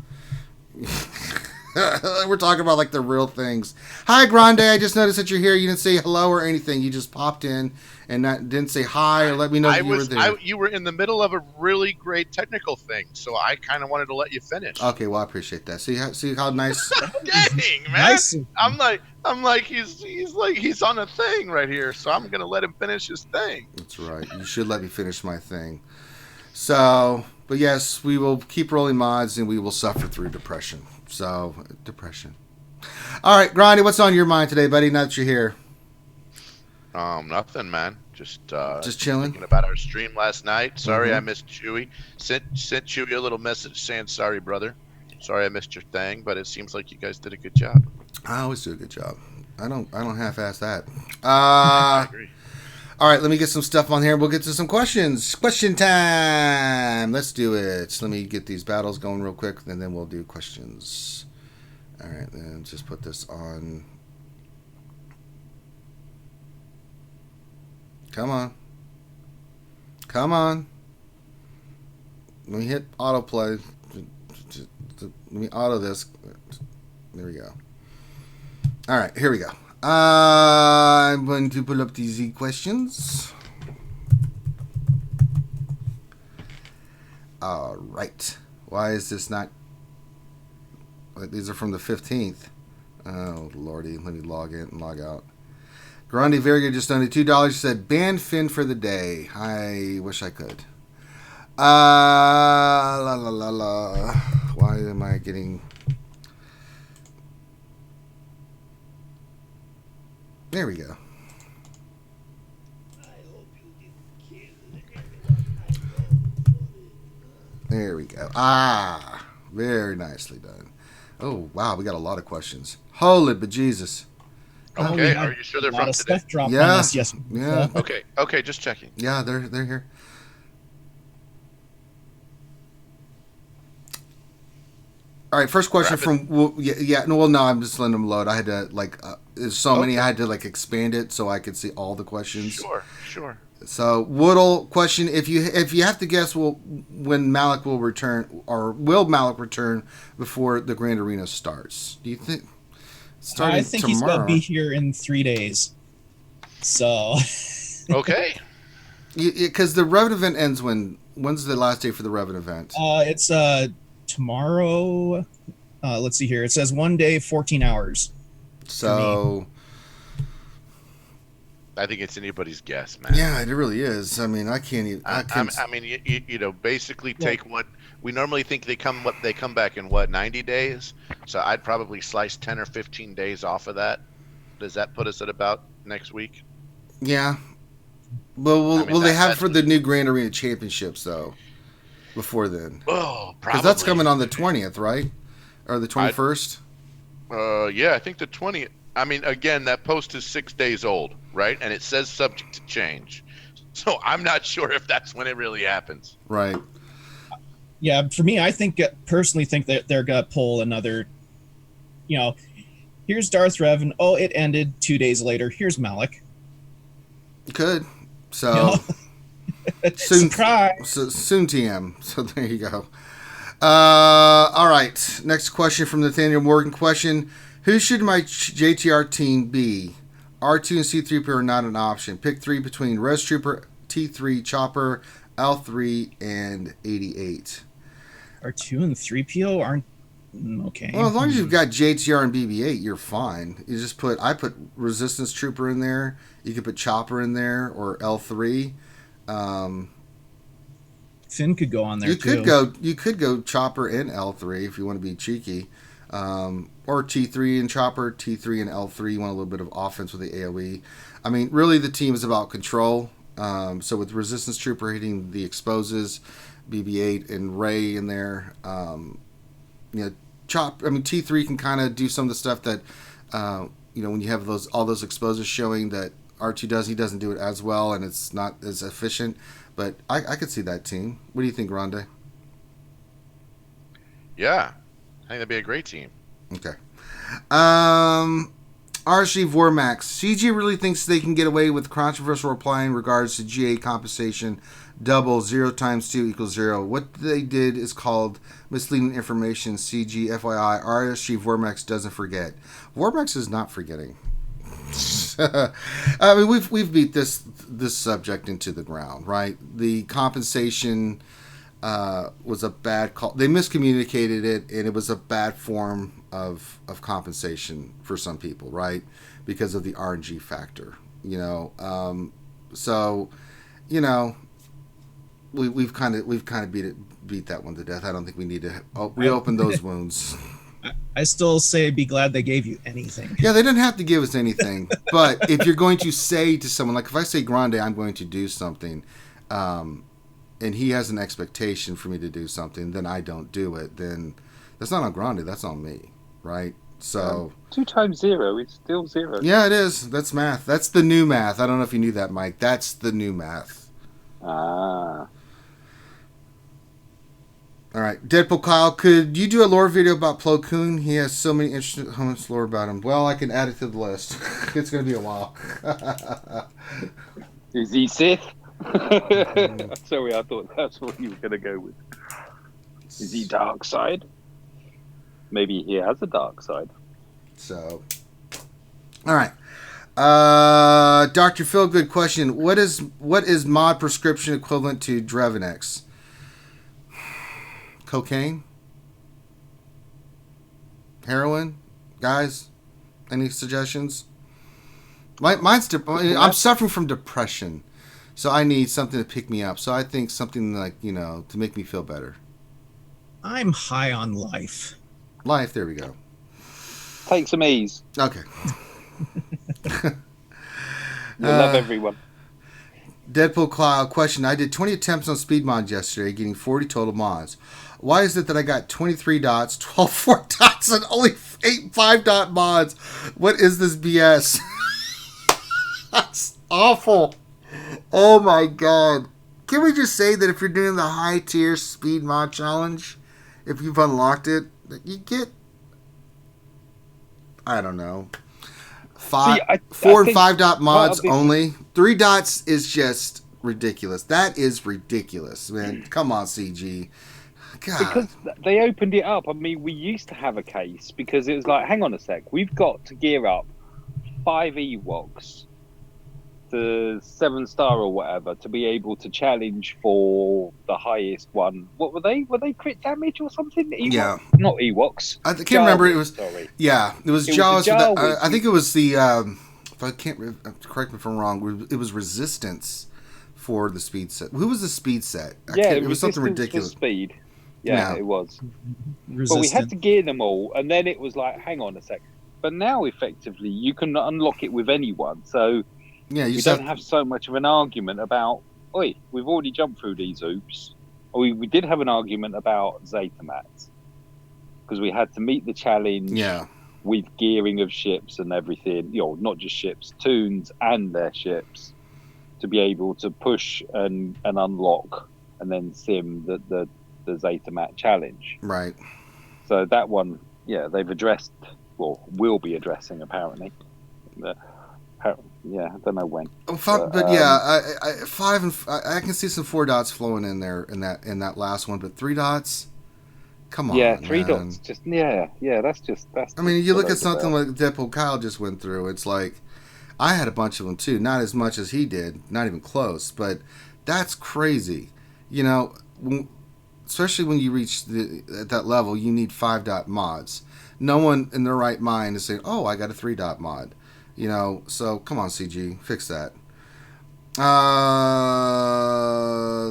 We're talking about like the real things. Hi, Grande. I just noticed that you're here. You didn't say hello or anything. You just popped in and didn't say hi or let me know that you were there. You were in the middle of a really great technical thing, so I kind of wanted to let you finish. Okay, well, I appreciate that. See how nice. Dang, man. Nice. I'm like he's on a thing right here, so I'm gonna let him finish his thing. That's right. You should let me finish my thing. So, but yes, we will keep rolling mods and we will suffer through depression. So, depression. All right, Grande, what's on your mind today, buddy? Now that you're here. Nothing, man. Just chilling. Thinking about our stream last night. Sorry, I missed Chewy. Sent Chewy a little message saying sorry, brother. Sorry I missed your thing, but it seems like you guys did a good job. I always do a good job. I don't half-ass that. I agree. All right, let me get some stuff on here. We'll get to some questions. Question time. Let's do it. Let me get these battles going real quick, and then we'll do questions. All right, then just put this on. Come on. Come on. Let me hit autoplay. Let me auto this. There we go. All right, here we go. I'm going to pull up these questions. All right. Why is this not... These are from the 15th. Oh, lordy. Let me log in and log out. Grande Verga just donated $2. She said, ban Finn for the day. I wish I could. La la la la. Why am I getting... There we go. There we go. Ah, very nicely done. Oh, wow, we got a lot of questions. Holy bejesus. Oh, we Okay, had are you sure they're a lot from of today? stuff dropped Yeah. on us yesterday. Yeah. Okay, just checking. Yeah, they're here. All right, first question from no, I'm just letting them load. I had to there's so many I had to expand it so I could see all the questions. Sure. So Woodle question: If you have to guess, when Malik will return, or will Malik return before the Grand Arena starts? Do you think? I think tomorrow. he's going to be here in 3 days. So. Okay. Because the Revan event ends when's the last day for the Revan event? It's tomorrow. Let's see here. It says 1 day, 14 hours. So. I think it's anybody's guess, man. Yeah, it really is. I mean, I can't even. I mean, you basically take what we normally think they come back in 90 days. So I'd probably slice 10 or 15 days off of that. Does that put us at about next week? Yeah. Well, will they have for the new Grand Arena Championships though? Before then. Oh, probably. Because that's coming on the 20th, right? Or the 21st? Yeah, I think the 20th. I mean, again, that post is 6 days old, right? And it says subject to change. So I'm not sure if that's when it really happens. Right. Yeah, for me, I personally think that they're going to pull another, here's Darth Revan. Oh, it ended 2 days later. Here's Malik. Could. So. Soon, surprise. Soon TM. So there you go. All right. Next question from Nathaniel Morgan. Question: Who should my JTR team be? R2 and C3PO are not an option. Pick 3 between Res Trooper, T3, Chopper, L3, and 88. R2 and 3PO aren't okay. Well, as long as you've got JTR and BB-8, you're fine. You just I put Resistance Trooper in there. You could put Chopper in there or L3. Finn could go on there too. You could go Chopper and L3 if you want to be cheeky. Or T3 and Chopper, T3 and L3. You want a little bit of offense with the AoE. I mean, really, the team is about control. So with Resistance Trooper hitting the exposes, BB-8 and Rey in there, T3 can kind of do some of the stuff that, when you have all those exposes showing that R2 does, he doesn't do it as well, and it's not as efficient. But I could see that team. What do you think, Rondé? Yeah, I think that'd be a great team. Okay. RSG Vormax. CG really thinks they can get away with controversial reply in regards to GA compensation. Double 0 times 2 equals 0. What they did is called misleading information. CG FYI. RSG Vormax doesn't forget. Vormax is not forgetting. I mean, we've beat this subject into the ground, right? The compensation was a bad call. They miscommunicated it, and it was a bad form of compensation for some people, right? Because of the RNG factor, So, we've kind of beat that one to death. I don't think we need to reopen those wounds. I still say be glad they gave you anything. Yeah, they didn't have to give us anything. But if you're going to say to someone, like if I say Grande, I'm going to do something, and he has an expectation for me to do something, then I don't do it, then that's not on Grande, that's on me, right? So 2 times 0 is still 0. Yeah, it is. That's math. That's the new math. I don't know if you knew that, Mike. That's the new math. Ah. All right, Deadpool Kyle, could you do a lore video about Plo Koon? He has so many interesting lore about him. Well, I can add it to the list. It's going to be a while. Is he Sith? Sorry, I thought that's what you were going to go with. Is he dark side? Maybe he has a dark side. So, all right. Dr. Phil, good question. What is mod prescription equivalent to Drevinex? Cocaine? Heroin? Guys, any suggestions? Mine's I'm suffering from depression, so I need something to pick me up. So I think something like, to make me feel better. I'm high on life. Life, there we go. Take some ease. Okay. Love everyone. Deadpool Kyle question. I did 20 attempts on speed mod yesterday, getting 40 total mods. Why is it that I got 23 dots, 12 4 dots, and only 8 5 dot mods? What is this BS? That's awful. Oh my god. Can we just say that if you're doing the high tier speed mod challenge, if you've unlocked it, you get, I don't know, 4 and 5 dot mods only. 3 dots is just ridiculous. That is ridiculous, man. Come on, CG. God. Because they opened it up. I mean, we used to have a case because it was like, hang on a sec, we've got to gear up 5 Ewoks to 7-star or whatever to be able to challenge for the highest one. What were they? Were they crit damage or something? Yeah. Not Ewoks. I can't remember. It was, sorry. Yeah, it was Jaws. I think it was the, if I can't, correct me if I'm wrong, it was Resistance for the speed set. Who was the speed set? It was something ridiculous. Speed. Yeah, it was. Resistant. But we had to gear them all, and then it was like, hang on a sec. But now, effectively, you can unlock it with anyone. So yeah, we don't have so much of an argument about, oi, we've already jumped through these hoops. We did have an argument about Zeta mats because we had to meet the challenge with gearing of ships and everything. Not just ships, toons and their ships, to be able to push and unlock and then sim the Zeta mat challenge. Right. So that one, they've addressed, will be addressing apparently. I don't know when. I 5 and I can see some 4 dots flowing in there in that last one, but 3 dots. Come on. Yeah, 3 man. dots. Just that's. I mean, you look at something like Deadpool Kyle just went through. It's like I had a bunch of them too. Not as much as he did, not even close. But that's crazy. Especially when you reach at that level, you need 5 dot mods. No one in their right mind is saying, "Oh, I got a 3 dot mod." So come on, CG, fix that.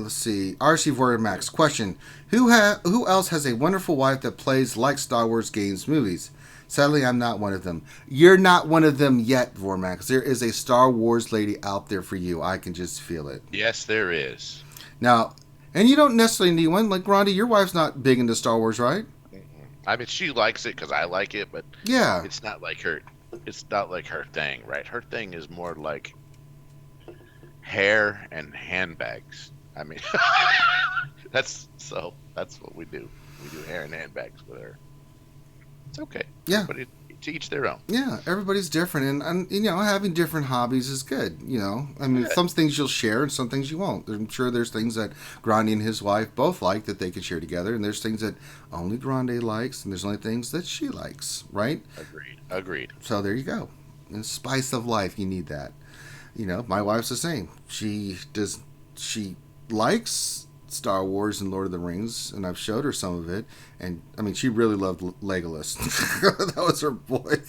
Let's see. RC Vormax question: Who else has a wonderful wife that plays like Star Wars games, movies? Sadly, I'm not one of them. You're not one of them yet, Vormax. There is a Star Wars lady out there for you. I can just feel it. Yes, there is. Now, and you don't necessarily need one. Like Rhonda, your wife's not big into Star Wars, right? I mean, she likes it because I like it, but yeah, it's not like her. It's not like her thing, right? Her thing is more like hair and handbags. I mean, that's what we do. We do hair and handbags with her. It's okay. Yeah. But to each their own. Yeah, everybody's different, and having different hobbies is good. I mean, some things you'll share and some things you won't. I'm sure there's things that Grande and his wife both like that they could share together, and there's things that only Grande likes, and there's only things that she likes, right? Agreed. So there you go. In the spice of life, you need that. My wife's the same. She likes Star Wars and Lord of the Rings, and I've showed her some of it, and I mean, she really loved Legolas. That was her boy.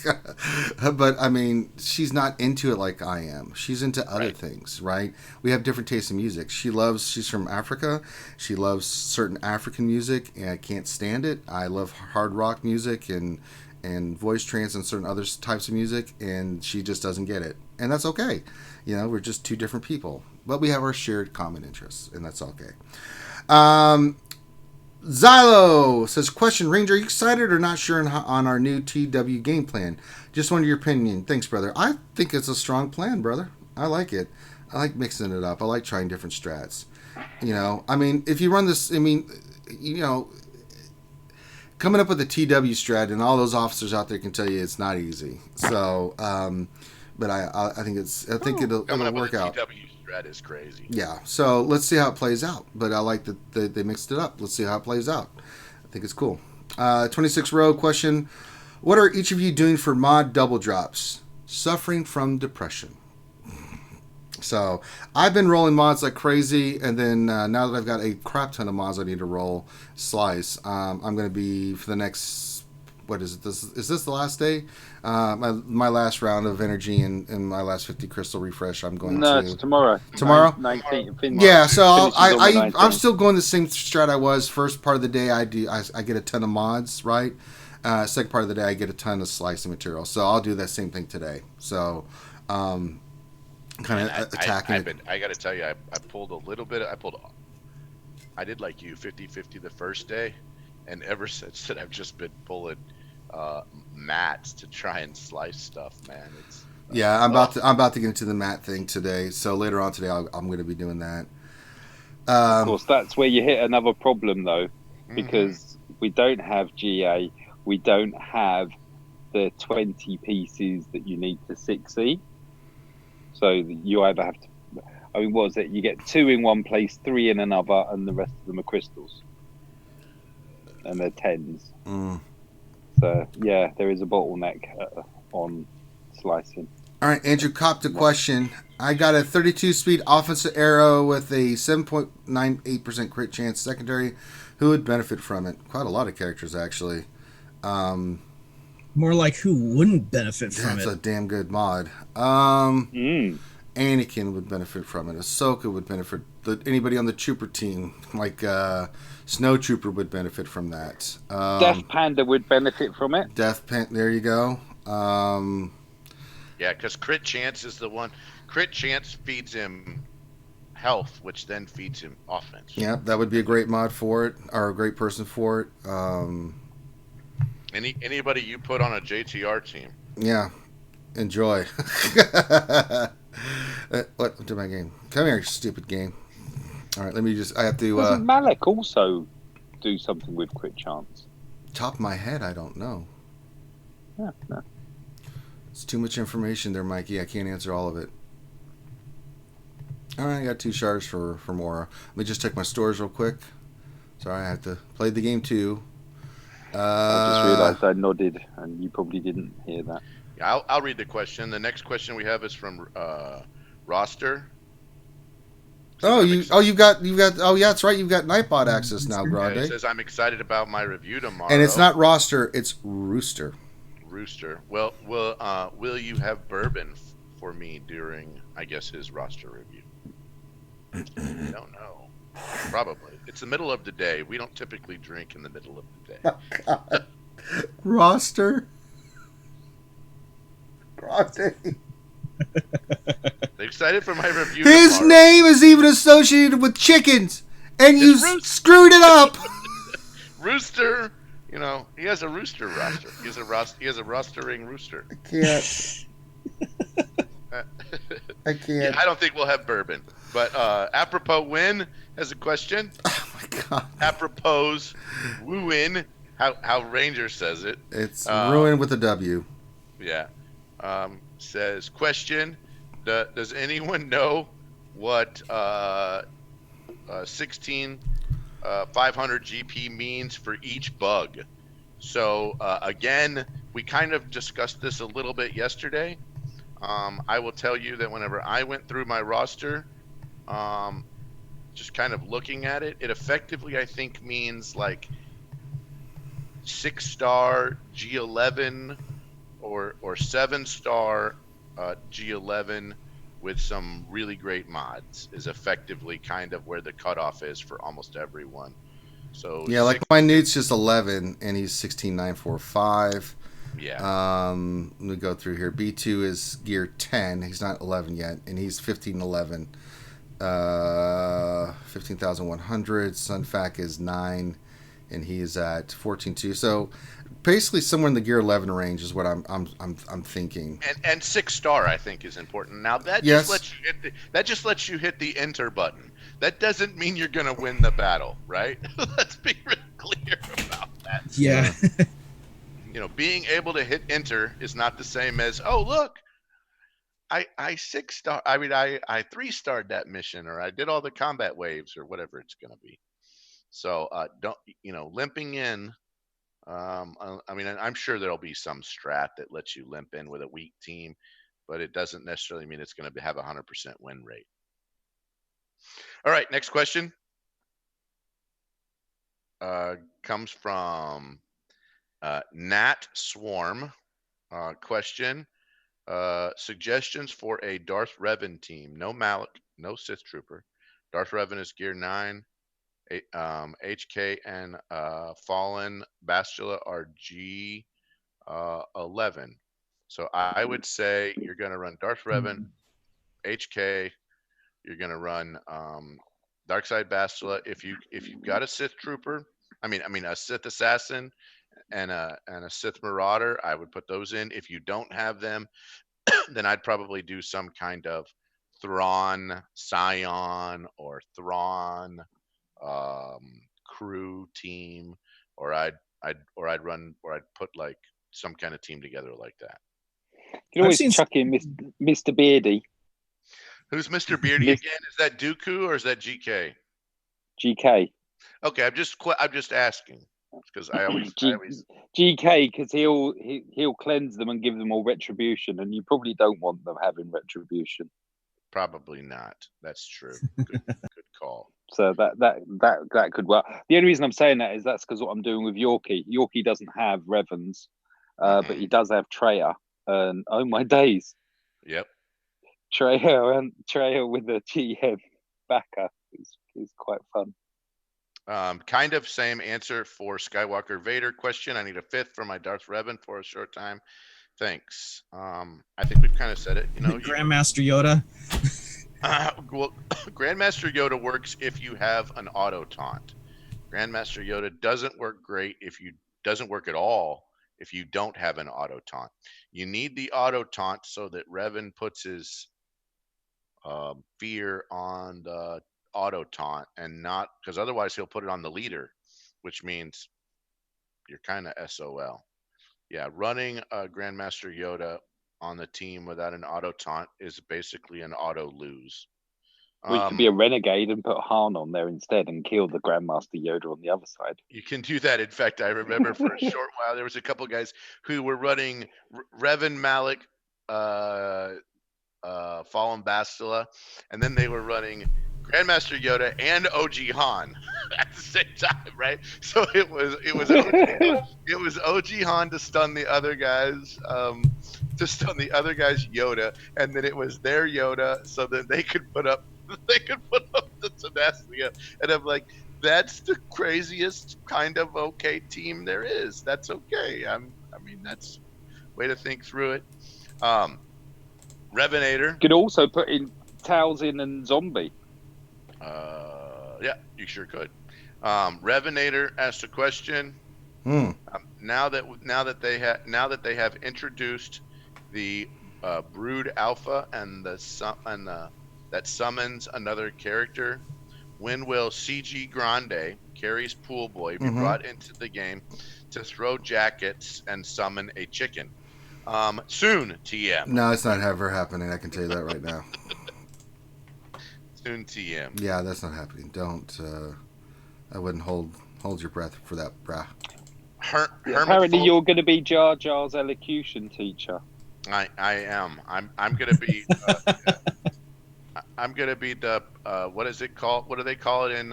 But I mean, she's not into it like I am. She's into other things, right? We have different tastes in music. She's from Africa. She loves certain African music, and I can't stand it. I love hard rock music and voice trance and certain other types of music, and she just doesn't get it, and that's okay. We're just two different people, but we have our shared common interests, and that's okay. Zylo says, question, Ranger, are you excited or not sure on our new TW game plan? Just wanted your opinion. Thanks, brother. I think it's a strong plan, brother. I like it. I like mixing it up. I like trying different strats. I mean, if you run this, coming up with a TW strat, and all those officers out there can tell you it's not easy. So, but I think it'll work out. TW strat is crazy. Yeah. So let's see how it plays out. But I like that they mixed it up. Let's see how it plays out. I think it's cool. 26 row question: what are each of you doing for mod double drops? Suffering from depression. So I've been rolling mods like crazy, and then now that I've got a crap ton of mods I need to roll slice, I'm going to be for the next, what is it? Is this the last day? My last round of energy and my last 50 crystal refresh. I'm going to. No, it's tomorrow. Tomorrow. 19th. Yeah, so I'm still going the same strat I was. First part of the day, I get a ton of mods, right? Second part of the day, I get a ton of slicing material. So I'll do that same thing today. So. kind And of attacking it. I got to tell you, I pulled a little bit. I did like you 50-50 the first day, and ever since then I've just been pulling mats to try and slice stuff, man. It's Yeah, I'm about to get into the mat thing today. So later on today, I'm going to be doing that. Of course, that's where you hit another problem, though, because we don't have GA, we don't have the 20 pieces that you need to 6E. So you either have to, I mean, what is it? You get 2 in one place, 3 in another, and the rest of them are crystals. And they're 10s. So, yeah, there is a bottleneck on slicing. All right, Andrew copped a question. I got a 32 speed offensive arrow with a 7.98% crit chance secondary. Who would benefit from it? Quite a lot of characters, actually. More like who wouldn't benefit from That's it? a damn good mod. Anakin would benefit from it. Ahsoka would benefit. Anybody on the Trooper team, like Snow Trooper, would benefit from that. Death Panda would benefit from it. Death Panda, there you go. Yeah, because crit chance is the one. Crit chance feeds him health, which then feeds him offense. Yeah, that would be a great mod for it, or a great person for it. Anybody you put on a JTR team. Yeah, enjoy. What to my game? Come here, stupid game. All right, let me just. I have to. Doesn't Malek also do something with crit chance? Top of my head, I don't know. Yeah, no. It's too much information there, Mikey. I can't answer all of it. All right, I got 2 shards for Mora. Let me just check my stores real quick. Sorry, I have to play the game too. I just realised I nodded, and you probably didn't hear that. Yeah, I'll read the question. The next question we have is from Roster. You've got oh yeah, that's right, you've got Nightbot access now, Grande. It says I'm excited about my review tomorrow. And it's not Roster, it's Rooster. Well, will you have bourbon for me during, I guess, his Roster review? I don't know. Probably. It's the middle of the day. We don't typically drink in the middle of the day. Oh, God. Roster. Grande. Excited for my review. His tomorrow. name is even associated with chickens, and you screwed it up. Rooster. You know, he has a rooster roster. He has a rostering rooster. I can't. I can't. Yeah, I don't think we'll have bourbon. But apropos win has a question. Oh my God. Apropos win, how Ranger says it. It's ruined with a W. Yeah. Says question. Does anyone know what 16 500 GP means for each bug? So again, we kind of discussed this a little bit yesterday. I will tell you that whenever I went through my roster, just kind of looking at it, it effectively, I think, means like 6-star G11 or 7-star G11 with some really great mods is effectively kind of where the cutoff is for almost everyone. So yeah, like my Newt's just 11 and he's 16,945. Yeah. Let me go through here. B2 is gear 10. He's not 11 yet, and he's 1511. 15,100. Sunfac is 9, and he's at 14.2. So basically, somewhere in the gear 11 range is what I'm thinking. And 6-star, I think, is important. Now that just lets you hit the enter button. That doesn't mean you're gonna win the battle, right? Let's be really clear about that. Yeah. You know, being able to hit enter is not the same as, oh look, I 6-star. I mean, I 3-starred that mission, or I did all the combat waves, or whatever it's gonna be. So don't, limping in. I mean, I'm sure there'll be some strat that lets you limp in with a weak team, but it doesn't necessarily mean it's going to have a 100% win rate. All right, next question comes from Nat Swarm. Question: suggestions for a Darth Revan team? No Malak, no Sith Trooper. Darth Revan is gear 9. HK and Fallen Bastila are G11. So I would say you're going to run Darth Revan, HK. You're gonna run Darkside Bastila. If you've got a Sith Trooper, I mean a Sith Assassin and a Sith Marauder, I would put those in. If you don't have them, then I'd probably do some kind of Thrawn Scion or Thrawn crew team, or I'd put like some kind of team together like that. You can always chuck in Mr. Beardy. Who's Mr. Beardy again? Is that Dooku or is that GK? GK. Okay, I'm just asking because I always GK, because he'll cleanse them and give them all retribution, and you probably don't want them having retribution. Probably not. That's true. Good call. So that could work. The only reason I'm saying that is that's because what I'm doing with Yorkie. Yorkie doesn't have Revens, but he does have Treya. And oh my days. Yep. Treya with the GM backer is quite fun. Kind of same answer for Skywalker Vader question. I need a fifth for my Darth Revan for a short time. Thanks. I think we've kind of said it. Grandmaster Yoda. Well, Grandmaster Yoda works if you have an auto taunt. Grandmaster Yoda doesn't work doesn't work at all if you don't have an auto taunt. You need the auto taunt so that Revan puts his fear on the auto taunt and not, because otherwise he'll put it on the leader, which means you're kind of SOL. Yeah, running a Grandmaster Yoda on the team without an auto taunt is basically an auto lose. Well, you could be a renegade and put Han on there instead and kill the Grandmaster Yoda on the other side. You can do that. In fact, I remember for a short while there was a couple guys who were running Revan Malik, Fallen Bastila, and then they were running Grandmaster Yoda and OG Han at the same time, right? So it was OG Han to stun the other guys, Yoda, and then it was their Yoda so that they could put up the tenacity. And I'm like, that's the craziest kind of okay team there is. That's okay. I mean, that's way to think through it. Revenator. You could also put in Talzin and Zombie. Yeah, you sure could. Revenator asked a question. Now that they have introduced the Brood Alpha and that summons another character, when will CG Grande, Carrie's pool boy, be brought into the game to throw jackets and summon a chicken? Soon, TM. No, it's not ever happening. I can tell you that right now. Soon, TM. Yeah, that's not happening. Don't. I wouldn't hold your breath for that, brah. Apparently, you're going to be Jar Jar's elocution teacher. I am. I'm going to be. I'm going to be the. What is it called? What do they call it in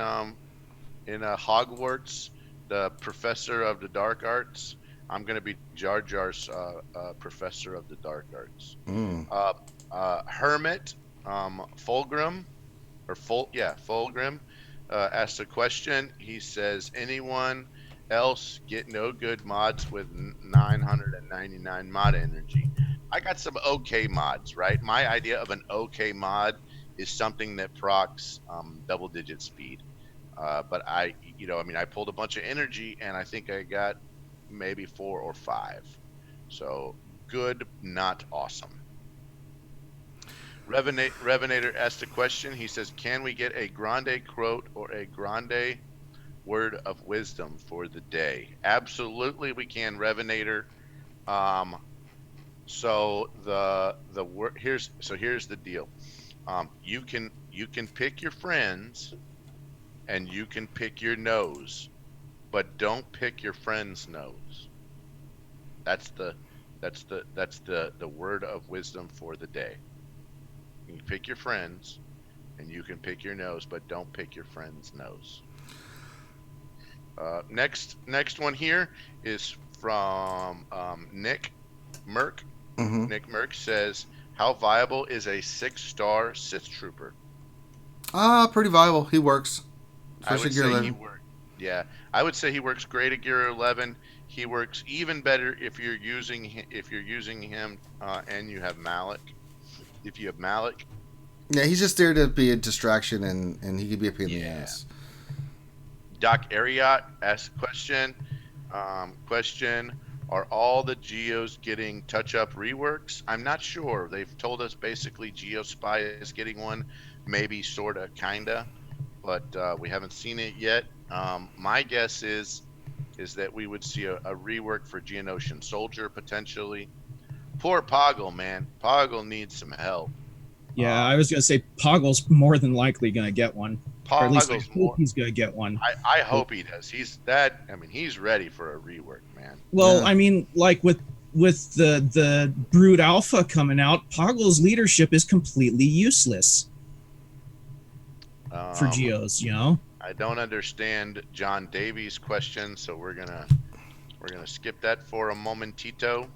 Hogwarts? The professor of the dark arts. I'm going to be Jar Jar's professor of the dark arts. Hermit Fulgrim. Fulgrim asked a question. He says, anyone else get no good mods with 999 mod energy? I got some okay mods, right? My idea of an okay mod is something that procs double digit speed. But I pulled a bunch of energy and I think I got maybe 4 or 5. So good, not awesome. Revenator asked a question. He says, can we get a grande quote or a grande word of wisdom for the day? Absolutely we can, Revenator. So the word here's the deal. You can pick your friends and you can pick your nose, but don't pick your friend's nose. That's the word of wisdom for the day. You can pick your friends and you can pick your nose, but don't pick your friend's nose. Next one here is from Nick Merck. Nick Merck says, how viable is a 6-star Sith Trooper? Pretty viable. He works. Especially Gear 11. Yeah, I would say he works great at Gear 11. He works even better if you're using him and you have Malik. If you have Malik, Yeah, he's just there to be a distraction, and he could be a pain in the ass. Doc Ariat asked a question. Question: Are all the Geos getting touch-up reworks? I'm not sure. They've told us basically GeoSpy is getting one, maybe, sorta, kinda, but we haven't seen it yet. My guess is that we would see a rework for Geonosian Soldier potentially. Poor Poggle, man. Poggle needs some help. Yeah, I was gonna say Poggle's more than likely gonna get one, or at least I Poggle's hope he's gonna get one. I hope he does. He's ready for a rework, man. Well, Yeah. I mean, like with the Brood Alpha coming out, Poggle's leadership is completely useless for Geos. You know. I don't understand John Davies' question, so we're gonna skip that for a momentito,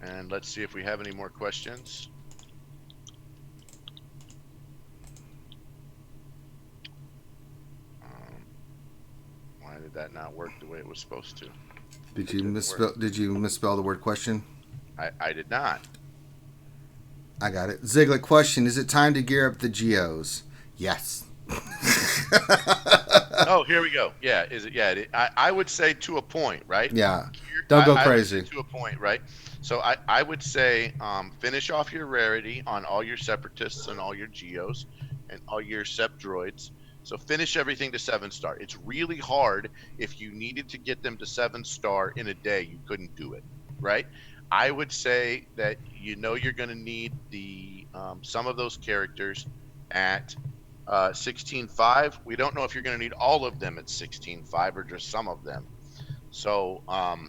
and let's see if we have any more questions. Why did that not work the way it was supposed to? Did you misspell the word question? I did not. I got it. Ziglet question: Is it time to gear up the Geos? Yes. Oh, here we go. Yeah, is it? Yeah, I would say to a point, right? Yeah. Don't go crazy. To a point, right? So I would say finish off your rarity on all your separatists and all your Geos and all your Sept droids. So finish everything to 7-star. It's really hard. If you needed to get them to 7-star in a day, you couldn't do it, right? I would say that you're going to need the some of those characters at 16.5. We don't know if you're going to need all of them at 16.5 or just some of them. So I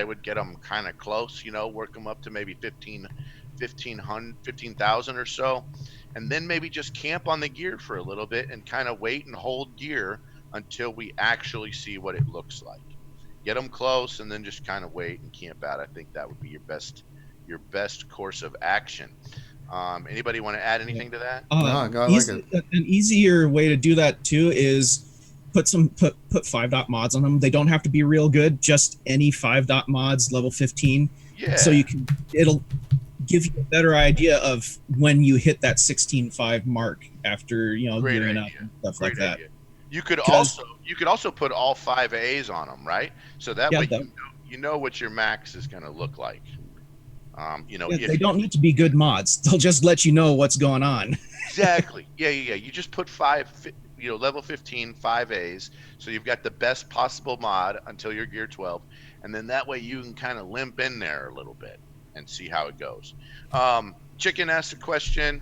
would get them kind of close, work them up to maybe 15,000 or so, and then maybe just camp on the gear for a little bit and kind of wait and hold gear until we actually see what it looks like. Get them close and then just kind of wait and camp out. I think that would be your best course of action. Anybody want to add anything to that? An easier way to do that too is put 5-dot mods on them. They don't have to be real good, just any 5-dot mods level 15. Yeah. So it'll give you a better idea of when you hit that 16.5 mark after gearing up and stuff like that. You could also put all 5 A's on them, right? So that way you know what your max is going to look like. They don't need to be good mods. They'll just let you know what's going on. Exactly. Yeah. You just put 5, level 15, 5 A's. So you've got the best possible mod until you're gear 12. And then that way you can kind of limp in there a little bit and see how it goes. Chicken asked a question.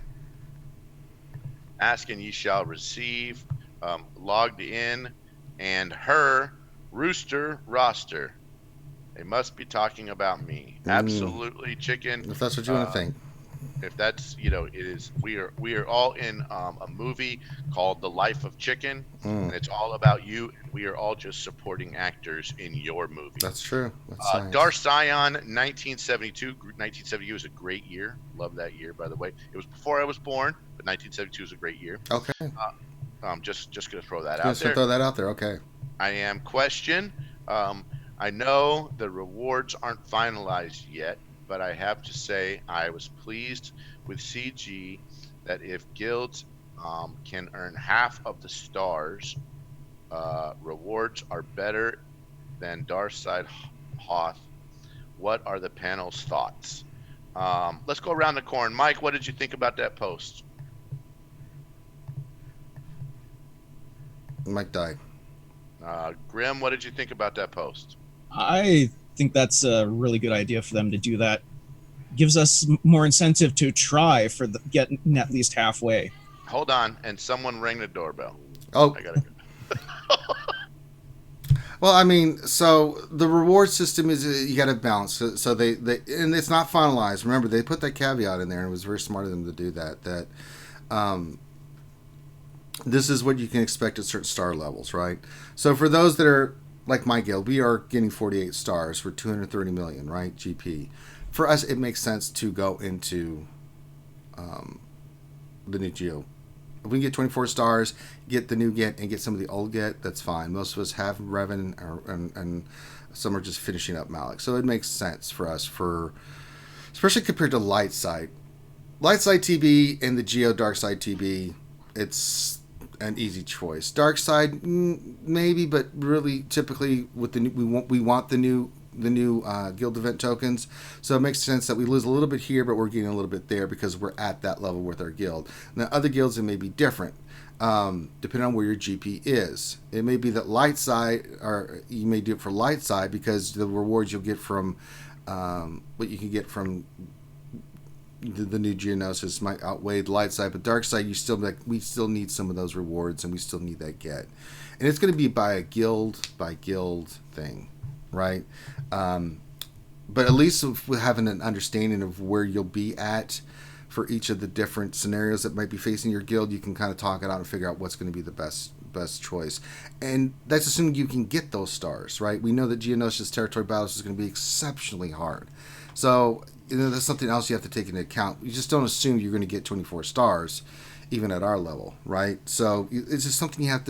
Asking ye shall receive. Logged in. And her rooster roster. They must be talking about me. Absolutely, Chicken. If that's what you want to think. If that's, it is. We are all in a movie called The Life of Chicken, and it's all about you. We are all just supporting actors in your movie. That's true. That's nice. Darcion, 1972. 1972 was a great year. Love that year, by the way. It was before I was born, but 1972 was a great year. Okay. Just gonna throw that out there. Throw that out there. Okay. I am question. I know the rewards aren't finalized yet, but I have to say I was pleased with CG that if guilds can earn half of the stars, rewards are better than Darkside Hoth. What are the panel's thoughts? Let's go around the corn. Mike, what did you think about that post? Mike died. Grim, what did you think about that post? I think that's a really good idea for them to do that. Gives us more incentive to try for getting at least halfway. Hold on, and someone rang the doorbell. Oh, I gotta go. Well, I mean, so the reward system is you got to balance. So they and it's not finalized. Remember, they put that caveat in there, and it was very smart of them to do that. That this is what you can expect at certain star levels, right? So for those that are like my guild, we are getting 48 stars for 230 million, right? GP. For us, it makes sense to go into the new Geo. If we can get 24 stars, get the new get, and get some of the old get, that's fine. Most of us have Revan, and some are just finishing up Malik. So it makes sense for us, especially compared to light side. Light side TB and the Geo dark side TB, it's an easy choice. Dark side, maybe, but really, typically with the we want the new guild event tokens, so it makes sense that we lose a little bit here, but we're getting a little bit there because we're at that level with our guild. Now, other guilds, it may be different, depending on where your GP is. It may be that light side, or you may do it for light side because the rewards you'll get from what you can get from the new Geonosis might outweigh the light side, but dark side, we still need some of those rewards, and we still need that get. And it's going to be by a guild thing, right? But at least with having an understanding of where you'll be at for each of the different scenarios that might be facing your guild, you can kind of talk it out and figure out what's going to be the best choice. And that's assuming you can get those stars, right? We know that Geonosis territory battles is going to be exceptionally hard, so that's something else you have to take into account. You just don't assume you're going to get 24 stars, even at our level, right? So it's just something you have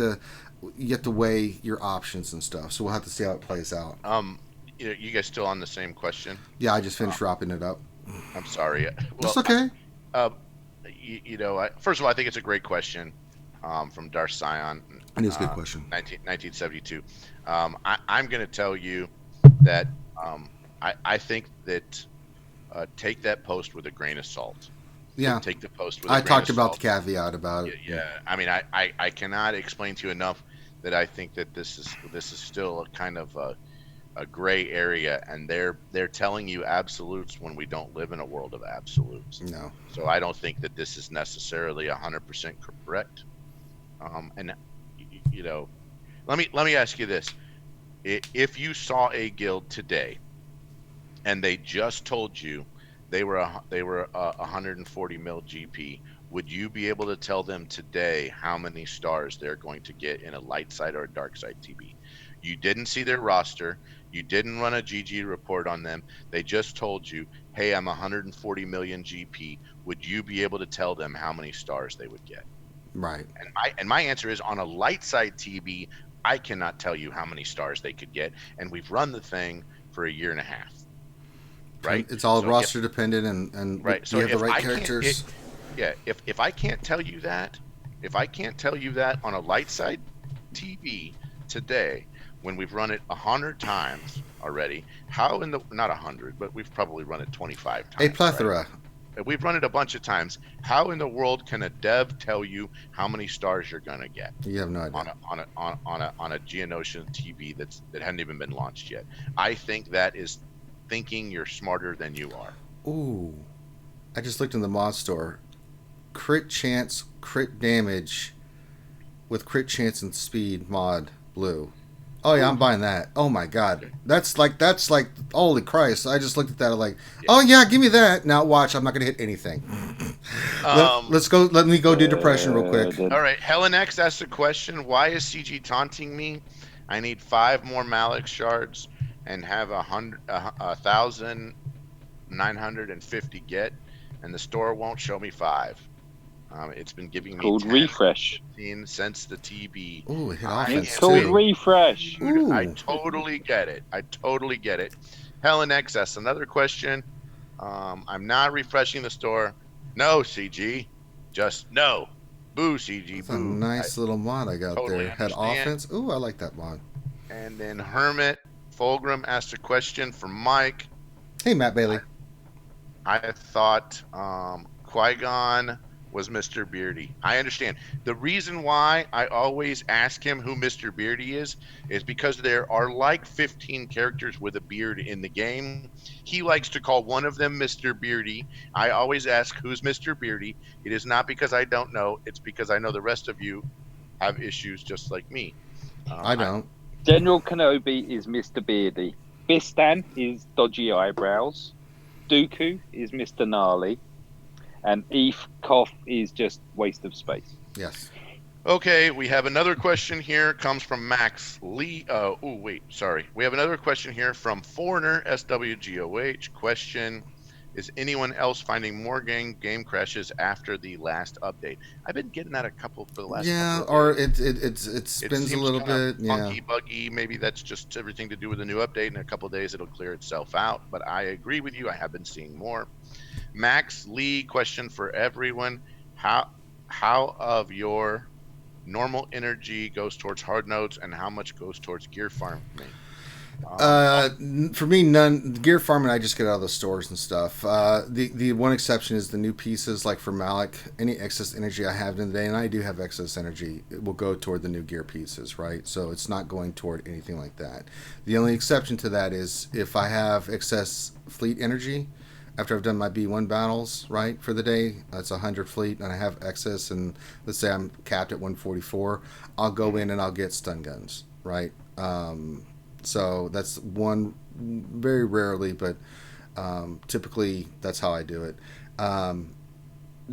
to weigh your options and stuff. So we'll have to see how it plays out. You guys still on the same question? Yeah, I just finished wrapping it up. I'm sorry. Well, it's okay. First of all, I think it's a great question from Darth Scion. It is a good question. 1972. I'm going to tell you that I think that take that post with a grain of salt. Yeah. Take the post with a I grain talked of about salt. the caveat about it. Yeah. I mean, I cannot explain to you enough that I think that this is still a kind of a gray area, and they're telling you absolutes when we don't live in a world of absolutes. No. So I don't think that this is necessarily 100% correct. And let me ask you this: if you saw a guild today, and they just told you they were 140 mil GP, would you be able to tell them today how many stars they're going to get in a light side or a dark side TB? You didn't see their roster. You didn't run a GG report on them. They just told you, hey, I'm 140 million GP. Would you be able to tell them how many stars they would get? Right. And my answer is, on a light side TB, I cannot tell you how many stars they could get. And we've run the thing for a year and a half. Right. It's all roster dependent, and right. So you have the right I characters. If I can't tell you that, on a light side TV today, when we've run it 100 times already, how in the not 100, but we've probably run it 25 times. A plethora. Right? We've run it a bunch of times. How in the world can a dev tell you how many stars you're gonna get? You have no idea. On a Geonosian TV that hadn't even been launched yet. I think that is thinking you're smarter than you are. Ooh, I just looked in the mod store. Crit chance, crit damage, with crit chance and speed mod blue. Oh yeah, I'm buying that. Oh my god, that's like holy Christ! I just looked at that like, oh yeah, give me that. Now watch, I'm not gonna hit anything. Let's go. Let me go do depression real quick. All right, Helen X asked a question: why is CG taunting me? I need 5 more Malik shards and have 1,950 get, and the store won't show me 5. It's been giving me called 10, refresh 15 since the TB. Ooh, hit offense It's called too. refresh. Dude, I totally get it. Helen XS, another question. I'm not refreshing the store. No, CG. Just no. Boo, CG. That's boo. a nice little mod I got totally there. Had understand. offense. Ooh, I like that mod. And then Hermit Fulgrim asked a question from Mike. Hey, Matt Bailey. I thought Qui-Gon was Mr. Beardy. I understand. The reason why I always ask him who Mr. Beardy is because there are like 15 characters with a beard in the game. He likes to call one of them Mr. Beardy. I always ask, who's Mr. Beardy? It is not because I don't know. It's because I know the rest of you have issues just like me. I don't. General Kenobi is Mr. Beardy. Bistan is Dodgy Eyebrows. Dooku is Mr. Gnarly. And Eve Koff is just waste of space. Yes. Okay, we have another question here. Comes from Max Lee. We have another question here from Foreigner SWGOH. Question: Is anyone else finding more game crashes after the last update? I've been getting that a couple for the last couple of or days. it It spins a seems little kind of bit. Yeah. funky, buggy. Maybe that's just everything to do with the new update. In a couple of days, it'll clear itself out. But I agree with you. I have been seeing more. Max Lee, question for everyone: how of your normal energy goes towards hard nodes, and how much goes towards gear farming? For me, none. Gear farming, I just get out of the stores and stuff. The one exception is the new pieces, like for Malik. Any excess energy I have in the day, and I do have excess energy, it will go toward the new gear pieces, right? So it's not going toward anything like that. The only exception to that is if I have excess fleet energy after I've done my B1 battles, right, for the day. That's 100 fleet, and I have excess, and let's say I'm capped at 144. I'll go in and I'll get stun guns, right? So that's one, very rarely, but typically that's how I do it.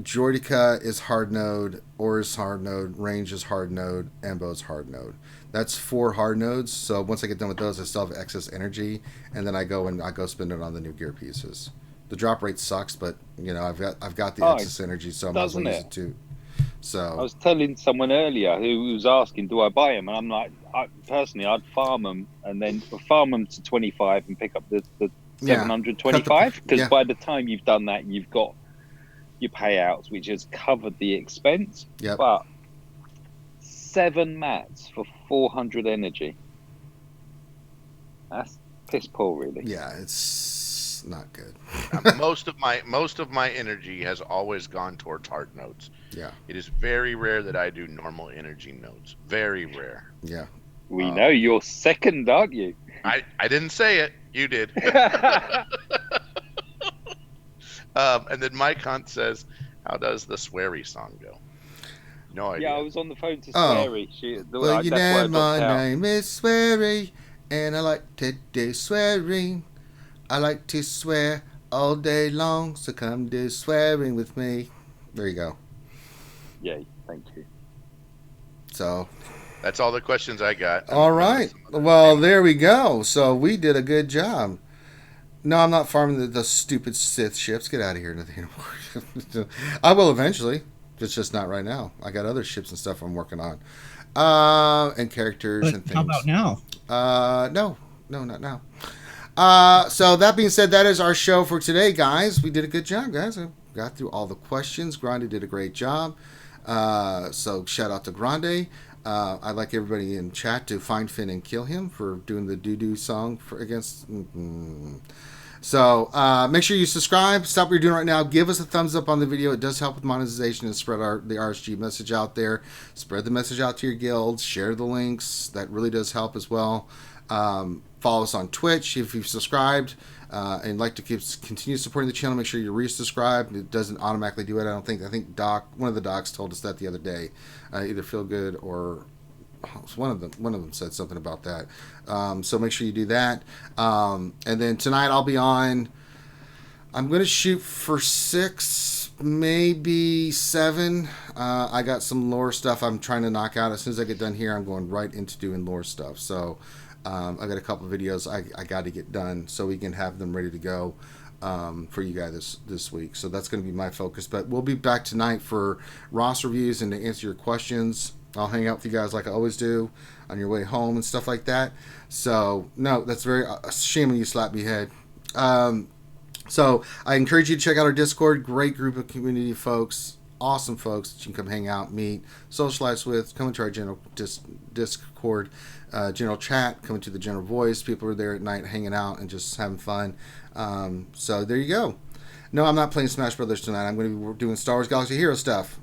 Jordica is hard node, Ore is hard node, Range is hard node, Embo is hard node. That's 4 hard nodes. So once I get done with those, I still have excess energy, and then I go spend it on the new gear pieces. The drop rate sucks, but I've got the excess energy, so I might as well use it too. So I was telling someone earlier who was asking, do I buy them? And I'm like, personally, I'd farm them and then farm them to 25 and pick up the 725. Because by the time you've done that, you've got your payouts, which has covered the expense. Yep. But 7 mats for 400 energy. That's piss poor, really. Yeah, it's not good. Most of my energy has always gone towards hard nodes. Yeah. It is very rare that I do normal energy nodes. Very rare. Yeah. We know you're second, aren't you? I didn't say it. You did. And then Mike Hunt says, how does the Sweary song go? No idea. Yeah, I was on the phone to Sweary. Well, you know my name is Sweary, and I like to do swearing. I like to swear all day long, so come do swearing with me. There you go. Yay, thank you. So that's all the questions I got. All right. Well, there we go. So we did a good job. No, I'm not farming the stupid Sith ships. Get out of here. Nothing anymore. I will eventually. It's just not right now. I got other ships and stuff I'm working on. And characters and things. How about now? No, not now. So that being said, that is our show for today, guys. We did a good job, guys. We got through all the questions. Grande did a great job. So shout out to Grande. I'd like everybody in chat to find Finn and kill him for doing the doo-doo song against. So make sure you subscribe. Stop what you're doing right now. Give us a thumbs up on the video. It does help with monetization and spread the RSG message out there. Spread the message out to your guilds. Share the links. That really does help as well. Follow us on Twitch if you've subscribed and like to continue supporting the channel. Make sure you resubscribe. It doesn't automatically do it, I don't think. I think one of the docs told us that the other day. Either Feel Good or one of them said something about that. So make sure you do that. And then tonight I'll be on. I'm going to shoot for 6, maybe 7. I got some lore stuff I'm trying to knock out. As soon as I get done here, I'm going right into doing lore stuff. So I got a couple of videos I got to get done so we can have them ready to go for you guys this week. So that's going to be my focus. But we'll be back tonight for Ross reviews and to answer your questions. I'll hang out with you guys like I always do on your way home and stuff like that. So, no, that's a shame when you slap me head. So I encourage you to check out our Discord. Great group of community folks. Awesome folks that you can come hang out, meet, socialize with. Come into our general Discord, general chat. Come into the general voice. People are there at night hanging out and just having fun. So there you go. No, I'm not playing Smash Brothers tonight. I'm going to be doing Star Wars Galaxy Hero stuff.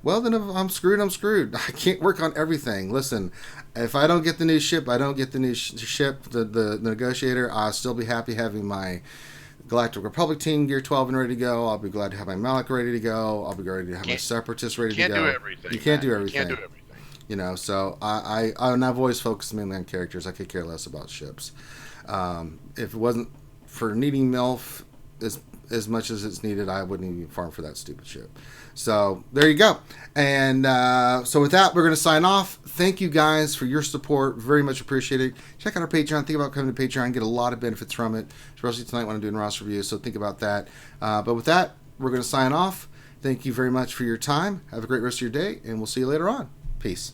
Well, then if I'm screwed, I'm screwed. I can't work on everything. Listen, if I don't get the new ship, I don't get the new ship, the negotiator, I'll still be happy having my Galactic Republic team Gear 12 and ready to go. I'll be glad to have my Malik ready to go. I'll be ready to have my Separatists ready to go. You can't do everything. You can't do everything. You can't do everything. So I've always focused mainly on characters. I could care less about ships. If it wasn't for needing MILF as much as it's needed, I wouldn't even farm for that stupid shit. So there you go. And so with that, we're going to sign off. Thank you guys for your support. Very much appreciated. Check out our Patreon. Think about coming to Patreon. Get a lot of benefits from it, especially tonight when I'm doing roster reviews. So think about that. But with that, we're going to sign off. Thank you very much for your time. Have a great rest of your day, and we'll see you later on. Peace.